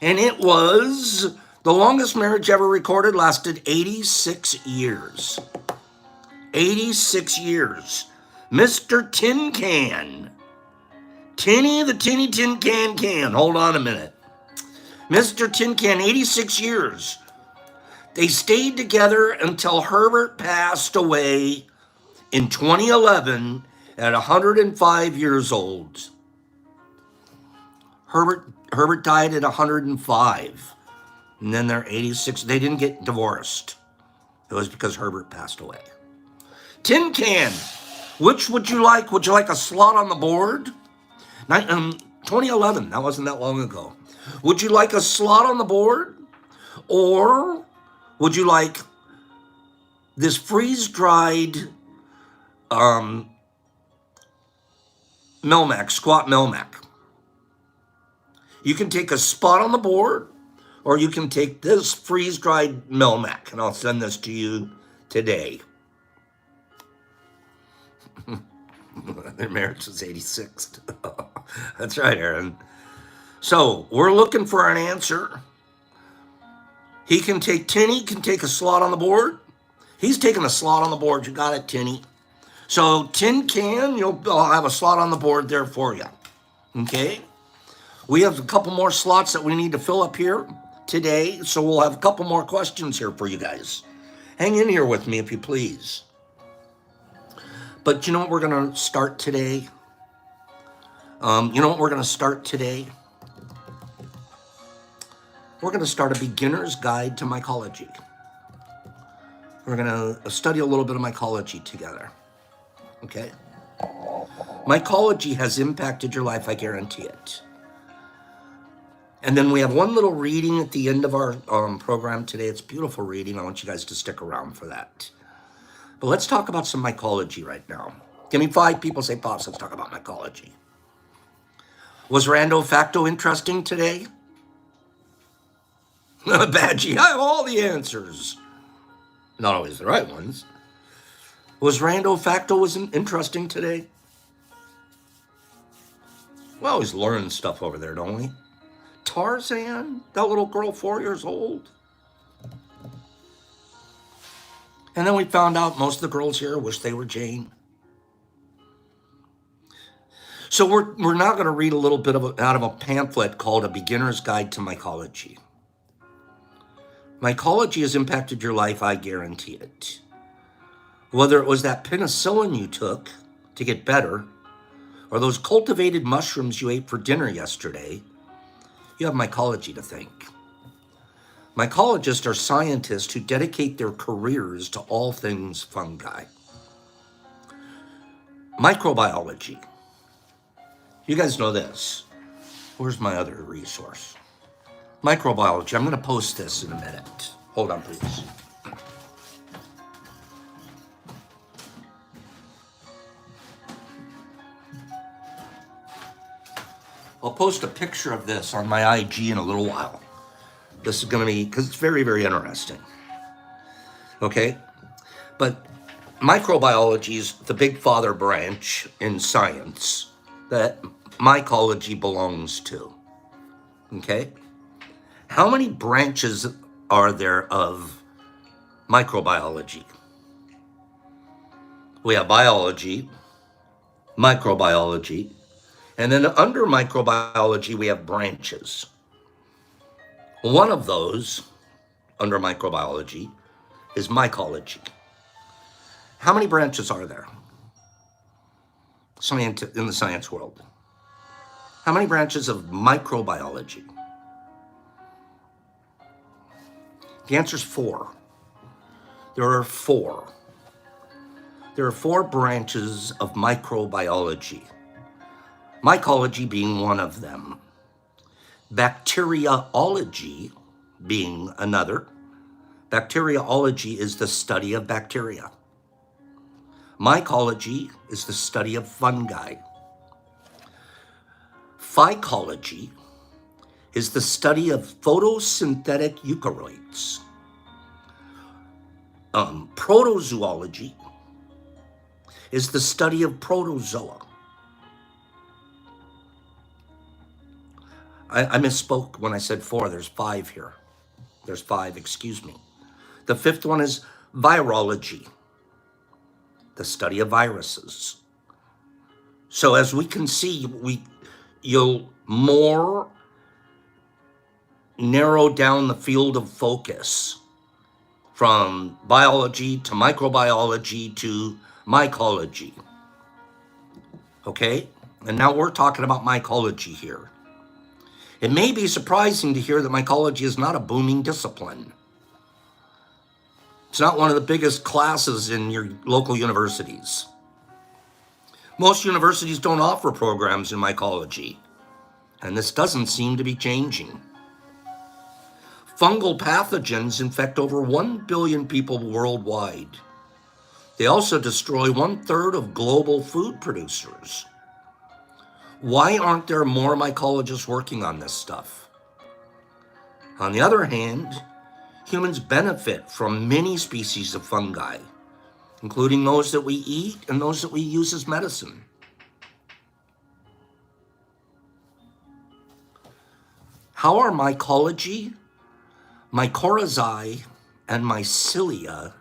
And it was the longest marriage ever recorded, lasted 86 years. 86 years. Mr. Tin Can. Tinny the Tinny Tin Can. Hold on a minute. Mr. Tin Can, 86 years. They stayed together until Herbert passed away in 2011 at 105 years old. Herbert Herbert died at 105, and then they're 86. They didn't get divorced. It was because Herbert passed away. Tin Can. Which would you like? Would you like a slot on the board? 2011. That wasn't that long ago. Would you like a slot on the board? Or would you like this freeze-dried Melmac, squat Melmac? You can take a spot on the board, or you can take this freeze-dried Melmac, and I'll send this to you today. Their marriage was 86. That's right, Aaron. So we're looking for an answer. Tinny can take a slot on the board. He's taking a slot on the board. You got it, Tinny. So Tin Can, I'll have a slot on the board there for you. Okay? We have a couple more slots that we need to fill up here today, so we'll have a couple more questions here for you guys. Hang in here with me if you please. But you know what we're going to start today? We're going to start a beginner's guide to mycology. We're going to study a little bit of mycology together. Okay? Mycology has impacted your life, I guarantee it. And then we have one little reading at the end of our program today. It's beautiful reading. I want you guys to stick around for that. But let's talk about some mycology right now. Give me 5 people, say, Pops, let's talk about mycology. Was Rando Facto interesting today? Badgie, I have all the answers. Not always the right ones. Was Rando Facto interesting today? We always learn stuff over there, don't we? Tarzan, that little girl 4 years old. And then we found out most of the girls here wish they were Jane. So we're now going to read a little bit out of a pamphlet called A Beginner's Guide to Mycology. Mycology has impacted your life, I guarantee it. Whether it was that penicillin you took to get better, or those cultivated mushrooms you ate for dinner yesterday, you have mycology to thank. Mycologists are scientists who dedicate their careers to all things fungi. Microbiology. You guys know this. Where's my other resource? Microbiology. I'm going to post this in a minute. Hold on, please. I'll post a picture of this on my IG in a little while. This is going to be, because it's very, very interesting. Okay? But microbiology is the big father branch in science that mycology belongs to. Okay? How many branches are there of microbiology? We have biology, microbiology, and then under microbiology, we have branches. One of those, under microbiology, is mycology. How many branches are there in the science world? How many branches of microbiology? The answer is 4. There are 4. There are 4 branches of microbiology. Mycology being one of them. Bacteriology being another. Bacteriology is the study of bacteria. Mycology is the study of fungi. Phycology is the study of photosynthetic eukaryotes. Protozoology is the study of protozoa. I misspoke when I said 4. There's 5 here. There's 5, excuse me. The 5th one is virology, the study of viruses. So as we can see, you'll more narrow down the field of focus from biology to microbiology to mycology. Okay? And now we're talking about mycology here. It may be surprising to hear that mycology is not a booming discipline. It's not one of the biggest classes in your local universities. Most universities don't offer programs in mycology, and this doesn't seem to be changing. Fungal pathogens infect over 1 billion people worldwide. They also destroy 1/3 of global food producers. Why aren't there more mycologists working on this stuff? On the other hand, humans benefit from many species of fungi, including those that we eat and those that we use as medicine. How are mycology, mycorrhizae, and mycelia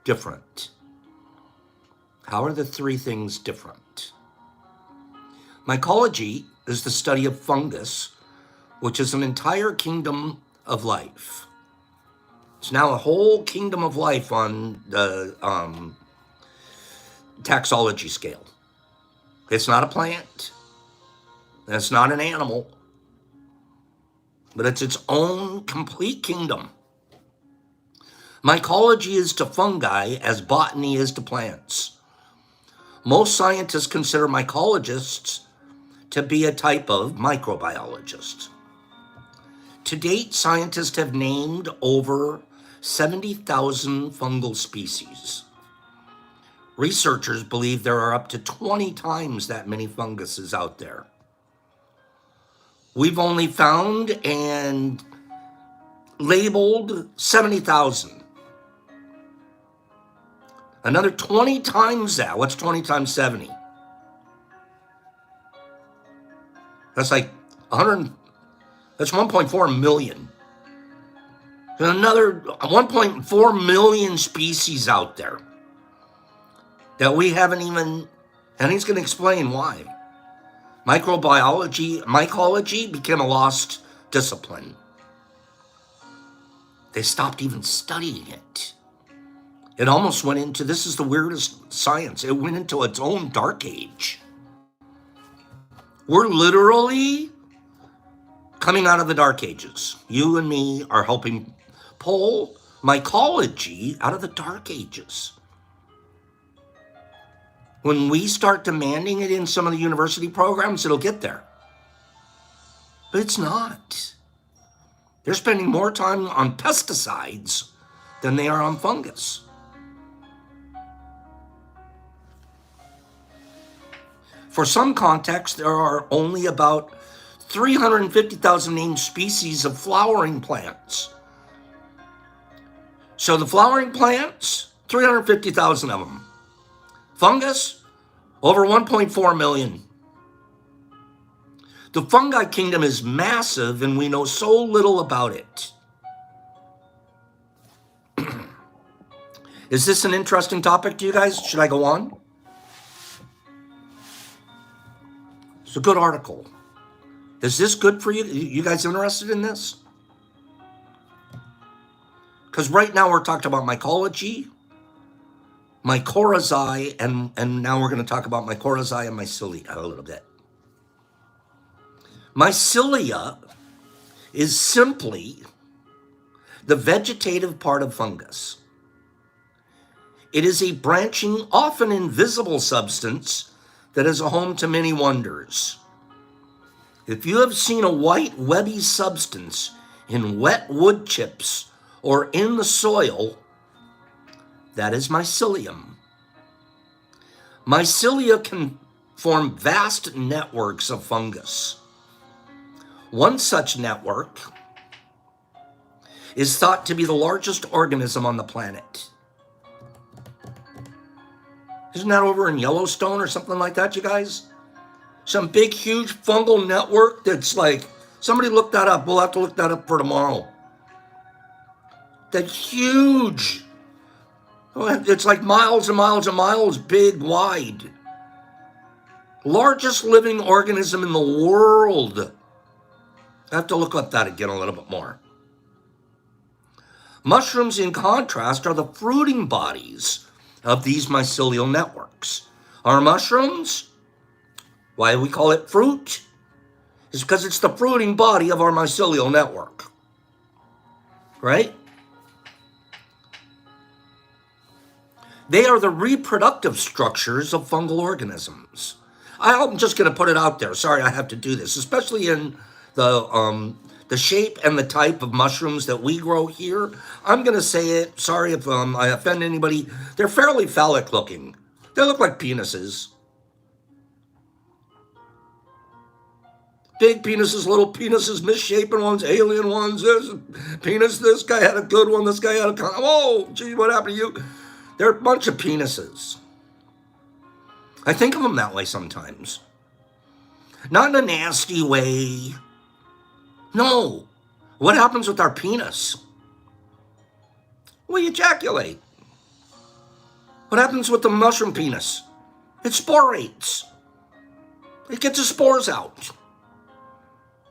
different? How are the three things different? Mycology is the study of fungus, which is an entire kingdom of life. It's now a whole kingdom of life on the taxonomy scale. It's not a plant, and it's not an animal, but it's its own complete kingdom. Mycology is to fungi as botany is to plants. Most scientists consider mycologists to be a type of microbiologist. To date, scientists have named over 70,000 fungal species. Researchers believe there are up to 20 times that many funguses out there. We've only found and labeled 70,000. Another 20 times that. What's 20 times 70? That's like 100. That's 1.4 million. There's another 1.4 million species out there that we haven't even, and he's going to explain why. Mycology became a lost discipline. They stopped even studying it. It almost went into, this is the weirdest science, it went into its own dark age. We're literally coming out of the dark ages. You and me are helping pull mycology out of the dark ages. When we start demanding it in some of the university programs, it'll get there. But it's not. They're spending more time on pesticides than they are on fungus. For some context, there are only about 350,000 named species of flowering plants. So the flowering plants, 350,000 of them. Fungus, over 1.4 million. The fungi kingdom is massive and we know so little about it. Is this an interesting topic to you guys? Should I go on? It's a good article. Is this good for you? You guys interested in this? Because right now we're talking about mycology, mycorrhizae, and now we're going to talk about mycorrhizae and mycelia a little bit. Mycelia is simply the vegetative part of fungus. It is a branching, often invisible substance that is a home to many wonders. If you have seen a white, webby substance in wet wood chips or in the soil, that is mycelium. Mycelia can form vast networks of fungus. One such network is thought to be the largest organism on the planet. Isn't that over in Yellowstone or something like that, you guys? Some big, huge fungal network that's like, somebody look that up. We'll have to look that up for tomorrow. That huge, it's like miles and miles and miles big, wide. Largest living organism in the world. I have to look up that again a little bit more. Mushrooms, in contrast, are the fruiting bodies of these mycelial networks. Our mushrooms, why we call it fruit, is because it's the fruiting body of our mycelial network, right? They are the reproductive structures of fungal organisms. I'm just going to put it out there. Sorry, I have to do this, especially in the shape and the type of mushrooms that we grow here. I'm going to say it. Sorry if I offend anybody. They're fairly phallic looking. They look like penises. Big penises, little penises, misshapen ones, alien ones. This penis, this guy had a good one. This guy had a... Oh, gee, what happened to you? They're a bunch of penises. I think of them that way sometimes. Not in a nasty way. No. What happens with our penis? We ejaculate. What happens with the mushroom penis? It sporates. It gets the spores out.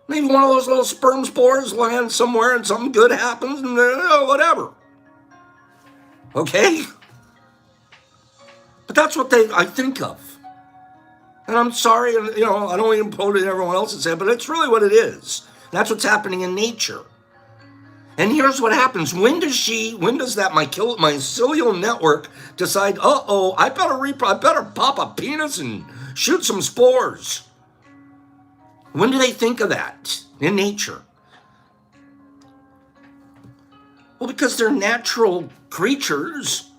Maybe one of those little sperm spores lands somewhere and something good happens and whatever. Okay? But that's what I think of. And I'm sorry, I don't even quote it everyone else and say it, but it's really what it is. That's what's happening in nature. And here's what happens. When does that mycelial network decide, I better pop a penis and shoot some spores? When do they think of that in nature? Well, because they're natural creatures.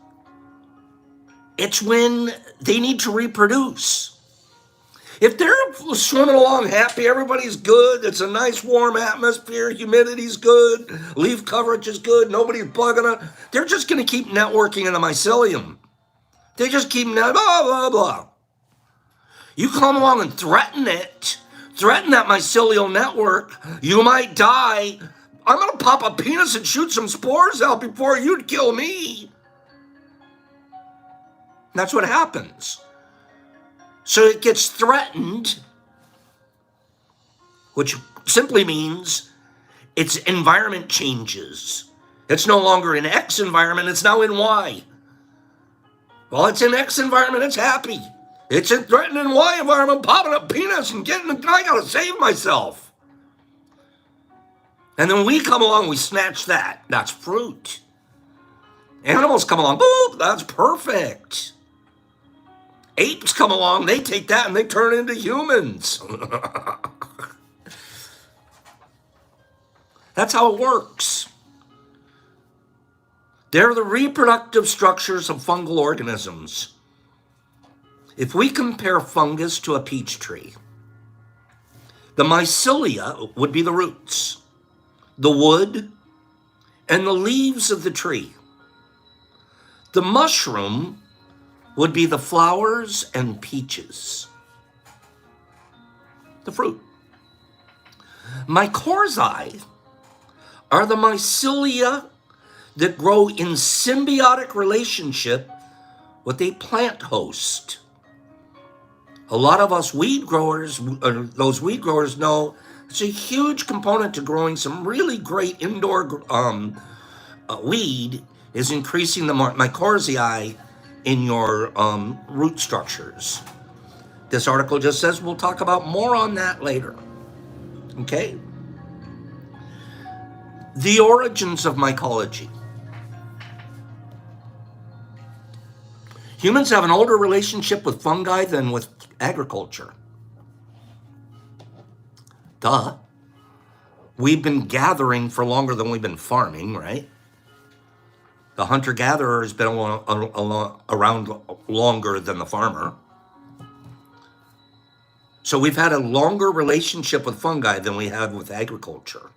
It's when they need to reproduce. If they're swimming along happy, everybody's good, it's a nice warm atmosphere, humidity's good, leaf coverage is good, nobody's bugging it, they're just going to keep networking in the mycelium. They just keep blah, blah, blah. You come along and threaten that mycelial network, you might die. I'm going to pop a penis and shoot some spores out before you'd kill me. That's what happens. So it gets threatened, which simply means its environment changes. It's no longer in X environment, it's now in Y. Well, it's in X environment, it's happy. It's in threatening Y environment, popping up penis and I gotta save myself. And then we come along, we snatch that. That's fruit. Animals come along, boop, that's perfect. Apes come along, they take that and they turn into humans. That's how it works. They're the reproductive structures of fungal organisms. If we compare fungus to a peach tree, the mycelia would be the roots, the wood, and the leaves of the tree. The mushroom would be the flowers and peaches, the fruit. Mycorrhizae are the mycelia that grow in symbiotic relationship with a plant host. A lot of us weed growers know it's a huge component to growing some really great indoor weed is increasing the mycorrhizae in your root structures. This article just says we'll talk about more on that later. Okay? The origins of mycology. Humans have an older relationship with fungi than with agriculture. Duh. We've been gathering for longer than we've been farming, right? The hunter-gatherer has been around longer than the farmer. So we've had a longer relationship with fungi than we have with agriculture.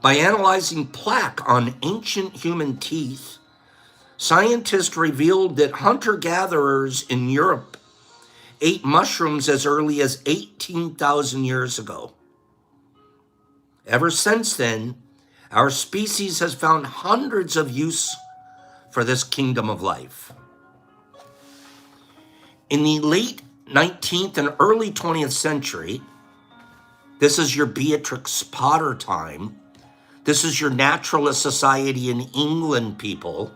By analyzing plaque on ancient human teeth, scientists revealed that hunter-gatherers in Europe ate mushrooms as early as 18,000 years ago. Ever since then, our species has found hundreds of use for this kingdom of life. In the late 19th and early 20th century, this is your Beatrix Potter time. This is your Naturalist Society in England, people.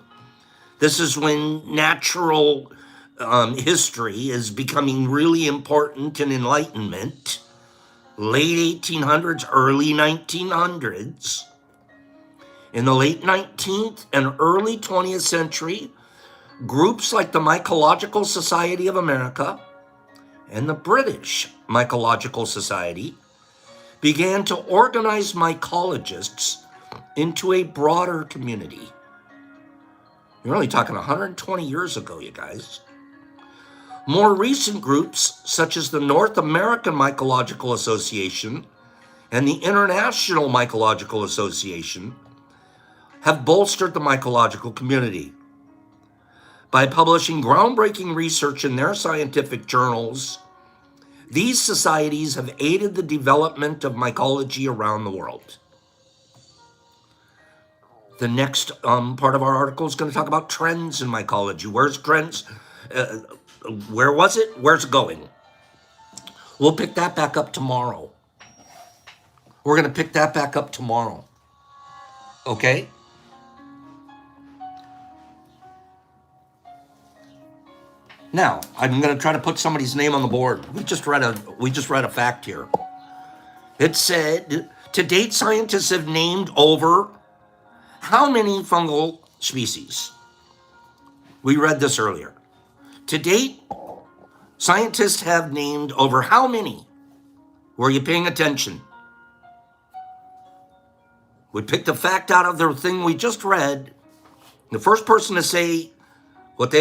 This is when natural history is becoming really important in enlightenment. late 1800s, early 1900s. In the late 19th and early 20th century, groups like the Mycological Society of America and the British Mycological Society began to organize mycologists into a broader community. You're only talking 120 years ago, you guys. More recent groups, such as the North American Mycological Association and the International Mycological Association, have bolstered the mycological community. By publishing groundbreaking research in their scientific journals, these societies have aided the development of mycology around the world. The next part of our article is going to talk about trends in mycology. Where's trends? Where was it? Where's it going? We'll pick that back up tomorrow. We're going to pick that back up tomorrow. Okay? Now, I'm going to try to put somebody's name on the board. We just read a fact here. It said, to date, scientists have named over how many fungal species? We read this earlier. To date, scientists have named over how many? Were you paying attention? We picked a fact out of the thing we just read. The first person to say what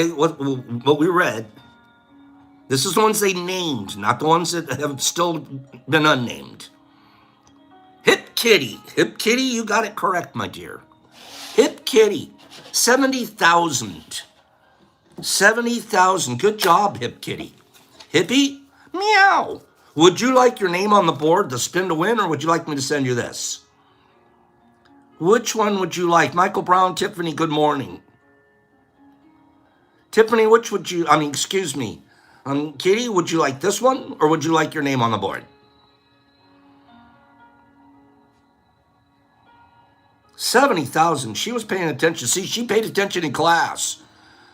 we read, this is the ones they named, not the ones that have still been unnamed. Hip Kitty. Hip Kitty, you got it correct, my dear. Hip Kitty, 70,000. 70,000. Good job, Hip Kitty. Hippie, meow. Would you like your name on the board, the spin to win, or would you like me to send you this? Which one would you like? Michael Brown, Tiffany, good morning. Tiffany, which would you, excuse me. Kitty, would you like this one, or would you like your name on the board? 70,000. She was paying attention. See, she paid attention in class.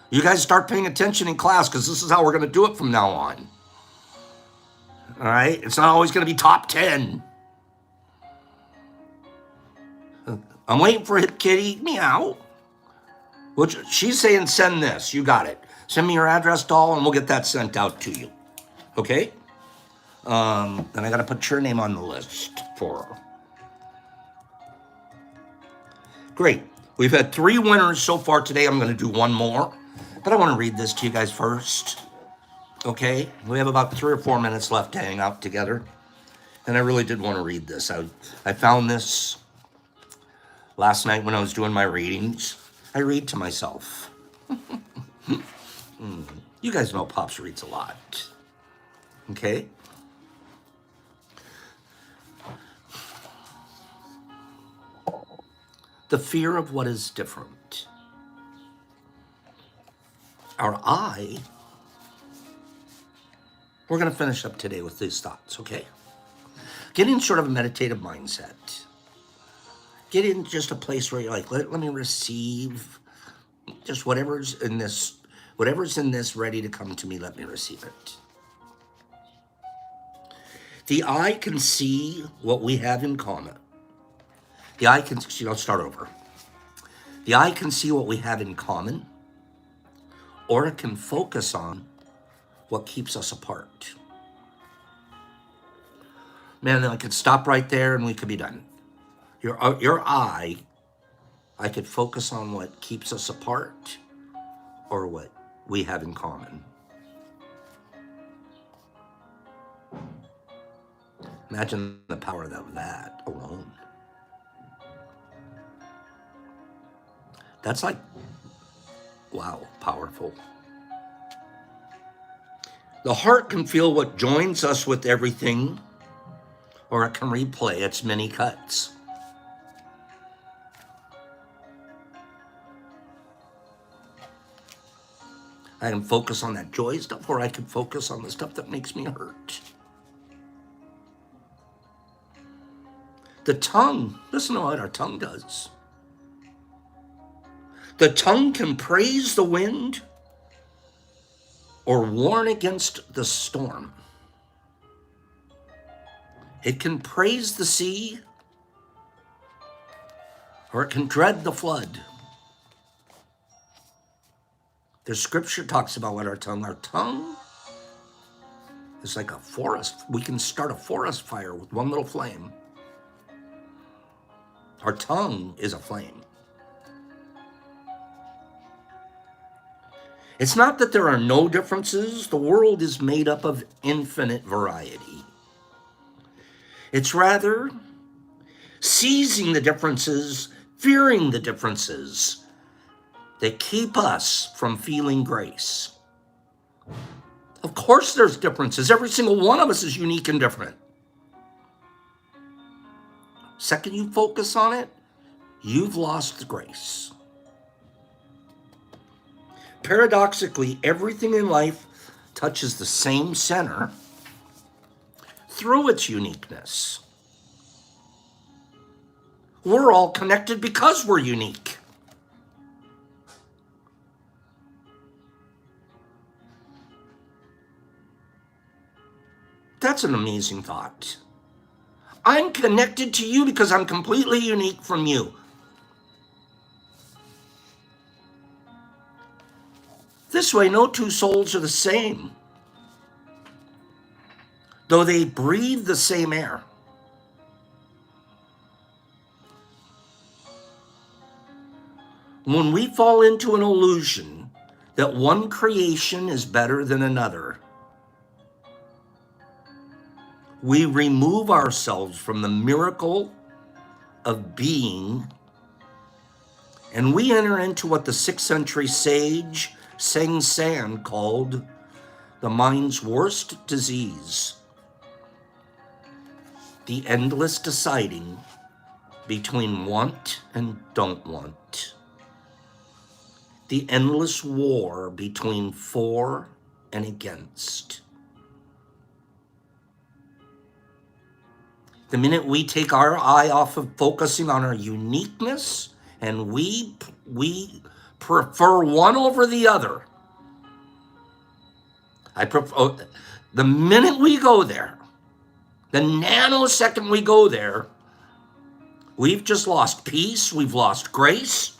You guys start paying attention in class because this is how we're going to do it from now on. All right? It's not always going to be top 10. I'm waiting for Hip Kitty. Meow. Which she's saying send this. You got it. Send me your address, doll, and we'll get that sent out to you. Okay? Then I got to put your name on the list for her. Great. We've had 3 winners so far today. I'm going to do one more, but I want to read this to you guys first. Okay? We have about 3 or 4 minutes left to hang out together, and I really did want to read this. I found this last night when I was doing my readings. I read to myself. You guys know Pops reads a lot. Okay? The fear of what is different. Our eye, we're going to finish up today with these thoughts, okay? Get in sort of a meditative mindset. Get in just a place where you're like, let me receive just whatever's in this ready to come to me, let me receive it. The eye can see what we have in common. The eye can, I'll start over. The eye can see what we have in common, or it can focus on what keeps us apart. Man, I could stop right there and we could be done. Your eye, I could focus on what keeps us apart or what we have in common. Imagine the power of that alone. That's like, wow, powerful. The heart can feel what joins us with everything, or it can replay its many cuts. I can focus on that joy stuff, or I can focus on the stuff that makes me hurt. The tongue, listen to what our tongue does. The tongue can praise the wind or warn against the storm. It can praise the sea, or it can dread the flood. The scripture talks about what our tongue is like a forest. We can start a forest fire with one little flame. Our tongue is a flame. It's not that there are no differences. The world is made up of infinite variety. It's rather seizing the differences, fearing the differences that keep us from feeling grace. Of course there's differences. Every single one of us is unique and different. Second you focus on it, you've lost the grace. Paradoxically, everything in life touches the same center through its uniqueness. We're all connected because we're unique. That's an amazing thought. I'm connected to you because I'm completely unique from you. This way, no two souls are the same, though they breathe the same air. When we fall into an illusion that one creation is better than another, we remove ourselves from the miracle of being, and we enter into what the 6th century sage Seng San called the mind's worst disease: the endless deciding between want and don't want, the endless war between for and against. The minute we take our eye off of focusing on our uniqueness and we prefer one over the other, the minute we go there, the nanosecond we go there, we've just lost peace, we've lost grace.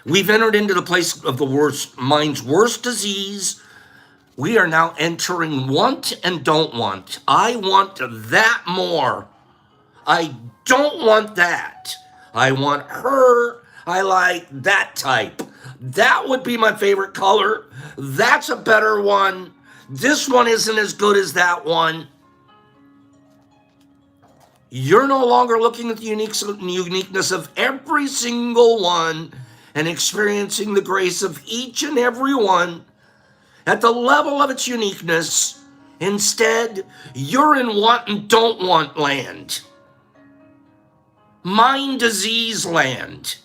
We've entered into the place of the mind's worst disease. We are now entering want and don't want. I want that more. I don't want that. I want her. I like that type. That would be my favorite color. That's a better one. This one isn't as good as that one. You're no longer looking at the uniqueness of every single one and experiencing the grace of each and every one at the level of its uniqueness. Instead, you're in want and don't want land. Mind disease land.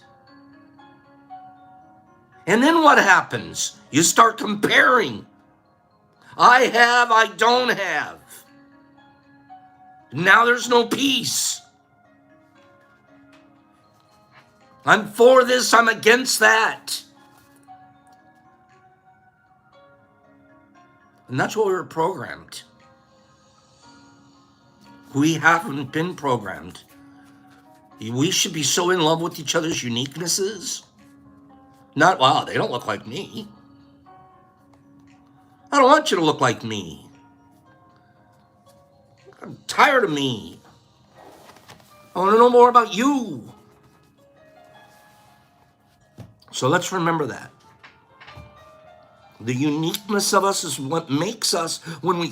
And then what happens? You start comparing. I have, I don't have. Now there's no peace. I'm for this, I'm against that. And that's what we were programmed. We haven't been programmed. We should be so in love with each other's uniquenesses. Not, wow, they don't look like me. I don't want you to look like me. I'm tired of me. I want to know more about you. So let's remember that. The uniqueness of us is what makes us, when we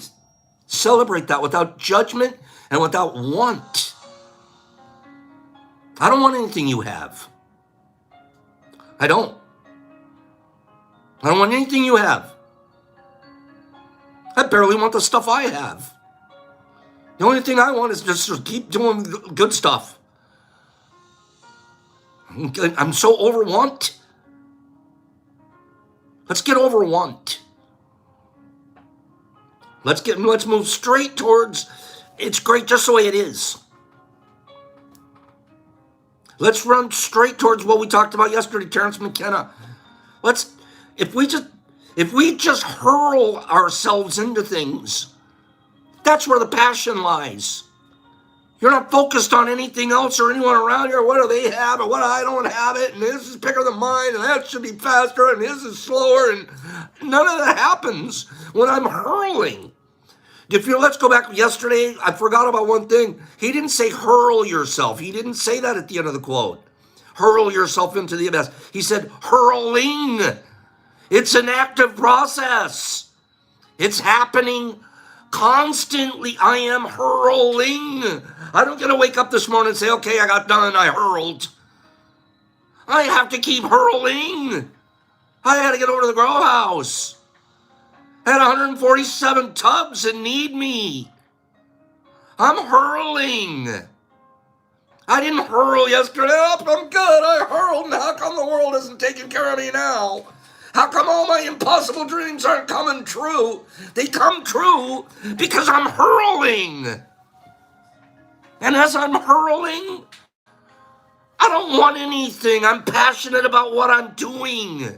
celebrate that without judgment and without want. I don't want anything you have. I don't. I don't want anything you have. I barely want the stuff I have. The only thing I want is just to keep doing good stuff. I'm so over want. Let's get over want. Let's move straight towards it's great just the way it is. Let's run straight towards what we talked about yesterday, Terrence McKenna. If we just hurl ourselves into things That's where the passion lies. You're not focused on anything else or anyone around you, or what do they have, or what I don't have it, and this is bigger than mine, and that should be faster, and this is slower, and none of that happens when I'm hurling. Let's go back yesterday. I forgot about one thing. He didn't say hurl yourself. He didn't say that at the end of the quote. Hurl yourself into the abyss. He said hurling. It's an active process. It's happening constantly. I am hurling. I don't get to wake up this morning and say, okay, I got done, I hurled. I have to keep hurling. I had to get over to the grow house. I had 147 tubs that need me. I'm hurling. I didn't hurl yesterday. Oh, I'm good. I hurled. And how come the world isn't taking care of me now? How come all my impossible dreams aren't coming true? They come true because I'm hurling. And as I'm hurling, I don't want anything. I'm passionate about what I'm doing.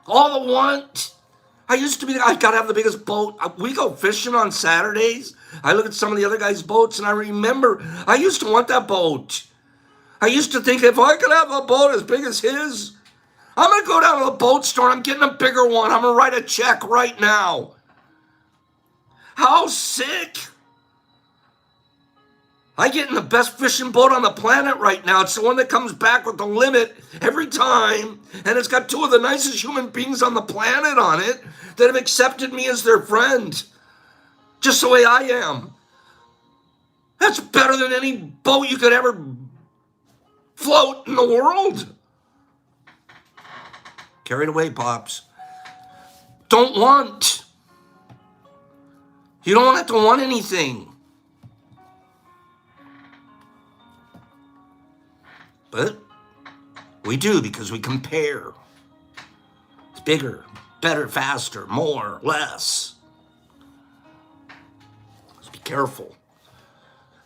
All the want. I got to have the biggest boat. We go fishing on Saturdays. I look at some of the other guys' boats, and I remember I used to want that boat. I used to think if I could have a boat as big as his, I'm going to go down to the boat store. I'm getting a bigger one. I'm going to write a check right now. How sick. I get in the best fishing boat on the planet right now. It's the one that comes back with the limit every time. And it's got two of the nicest human beings on the planet on it that have accepted me as their friend. Just the way I am. That's better than any boat you could ever float in the world. Carried away, Pops. Don't want. You don't have to want anything. But we do because we compare. It's bigger, better, faster, more, less. Just be careful.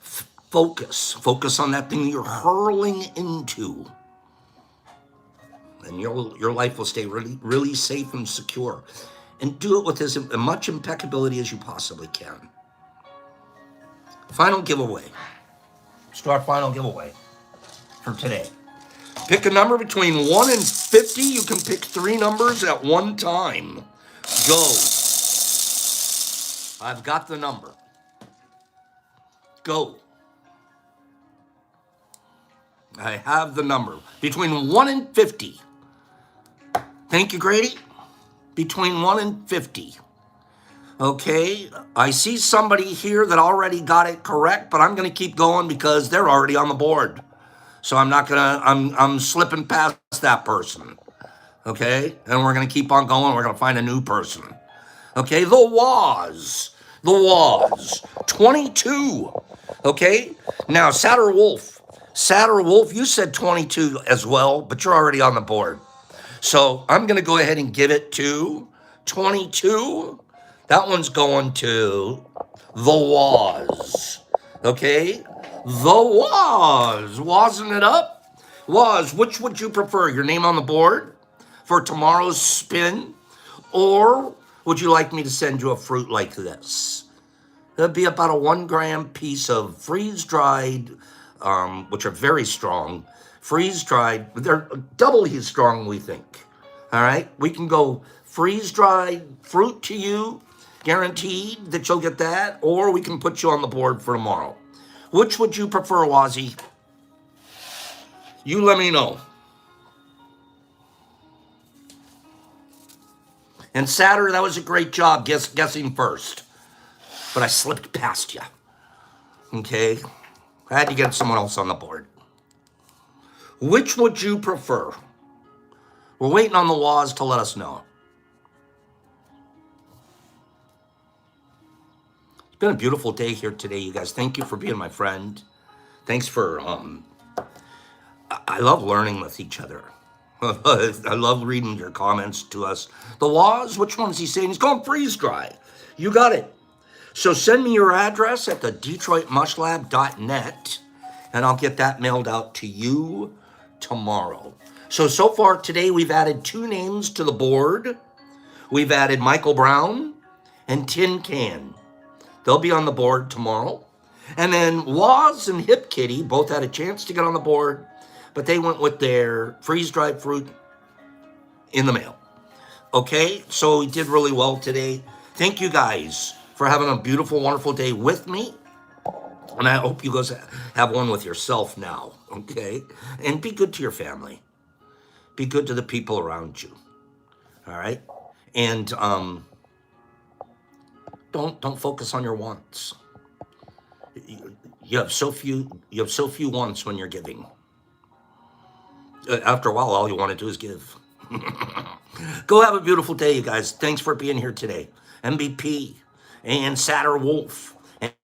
Focus on that thing you're hurling into. And your life will stay really, really safe and secure. And do it with as much impeccability as you possibly can. Final giveaway. Let's do our final giveaway for today. Pick a number between 1 and 50. You can pick 3 numbers at one time. Go. I've got the number. Go. I have the number. Between 1 and 50. Thank you, Grady. Between 1 and 50. Okay, I see somebody here that already got it correct, but I'm going to keep going because they're already on the board. So I'm slipping past that person. Okay, and we're going to keep on going. We're going to find a new person. Okay, the Waz, 22. Okay, now Satter Wolf, you said 22 as well, but you're already on the board. So I'm going to go ahead and give it to 22. That one's going to the Waz. Okay? The Waz. Wazing it up? Waz, which would you prefer? Your name on the board for tomorrow's spin? Or would you like me to send you a fruit like this? It'd be about a 1 gram piece of freeze-dried, which are very strong. Freeze-dried, they're doubly as strong, we think. All right? We can go freeze-dried fruit to you, guaranteed that you'll get that, or we can put you on the board for tomorrow. Which would you prefer, Wazzy? You let me know. And Satter, that was a great job guessing first. But I slipped past you. Okay? I had to get someone else on the board. Which would you prefer? We're waiting on the Waz to let us know. It's been a beautiful day here today, you guys. Thank you for being my friend. Thanks for, I love learning with each other. I love reading your comments to us. The Waz, which one is he saying? He's going freeze dry. You got it. So send me your address at the DetroitMushLab.net, and I'll get that mailed out to you tomorrow. So far today, we've added 2 names to the board. We've added Michael Brown, and Tin Can. They'll be on the board tomorrow. And then Waz and Hip Kitty both had a chance to get on the board, but they went with their freeze-dried fruit in the mail. Okay, so we did really well today. Thank you guys for having a beautiful, wonderful day with me. And I hope you guys have one with yourself now, okay? And be good to your family. Be good to the people around you, all right? And don't focus on your wants. You have so few wants when you're giving. After a while, all you want to do is give. Go have a beautiful day, you guys. Thanks for being here today. MVP and Satter Wolf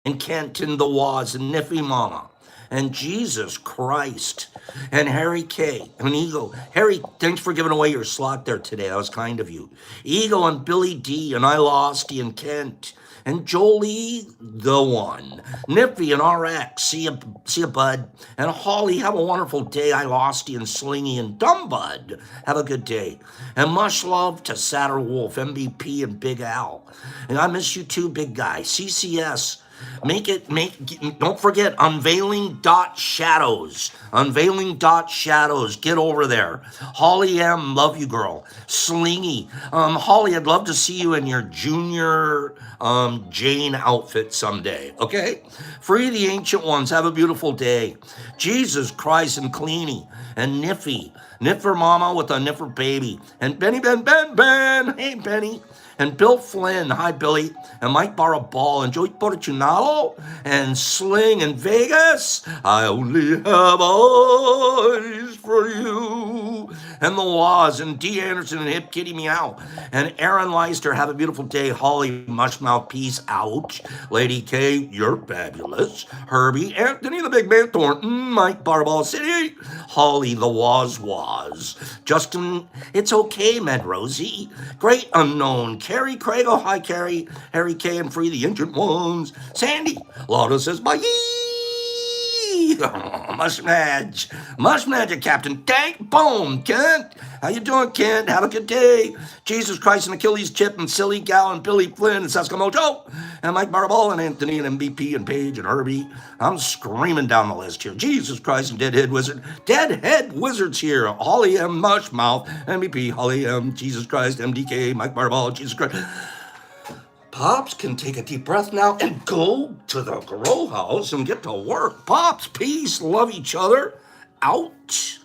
and Kent and the Waz and Niffy Mama and Jesus Christ and Harry K and Ego. Harry, thanks for giving away your slot there today. That was kind of you. Ego and Billy D and I Losty and Kent and Jolie the One. Nippy and RX, see ya, bud. And Holly, have a wonderful day. I Losty and Slingy and Dumb Bud, have a good day. And much love to Satter Wolf, MVP and Big Al. And I miss you too, big guy. CCS. Don't forget, Unveiling.Shadows. Unveiling.Shadows. Get over there. Holly M, love you, girl. Slingy. Holly, I'd love to see you in your junior Jane outfit someday, okay? Free the Ancient Ones. Have a beautiful day. Jesus Christ and Cleany and Niffy. Niffer Mama with a Niffer baby. And Benny Ben. Hey, Benny. And Bill Flynn, hi Billy, and Mike Barabal, and Joey Portunalo, and Sling in Vegas. I only have eyes for you. And the Waz, and D. Anderson, and Hip Kitty Meow, and Aaron Leister, have a beautiful day. Holly Mushmouth, peace out. Lady K, you're fabulous. Herbie, Anthony the Big Man Thornton, Mike Barabal City, Holly the Waz. Justin, it's okay, Med Rosie. Great Unknown, Carrie Craig, oh hi Carrie, Harry K and Free the Ancient Ones, Sandy, Lotta says bye. Mush magic, Captain Tank, boom, Kent. How you doing, Kent? Have a good day. Jesus Christ and Achilles Chip and Silly Gal and Billy Flynn and Saskamoto and Mike Marble and Anthony and MVP and Paige and Herbie. I'm screaming down the list here. Jesus Christ and Deadhead Wizards here. Holly M, Mushmouth, MVP, Holly M, Jesus Christ, MDK, Mike Marble, Jesus Christ. Pops can take a deep breath now and go to the grow house and get to work. Pops, peace, love each other. Out.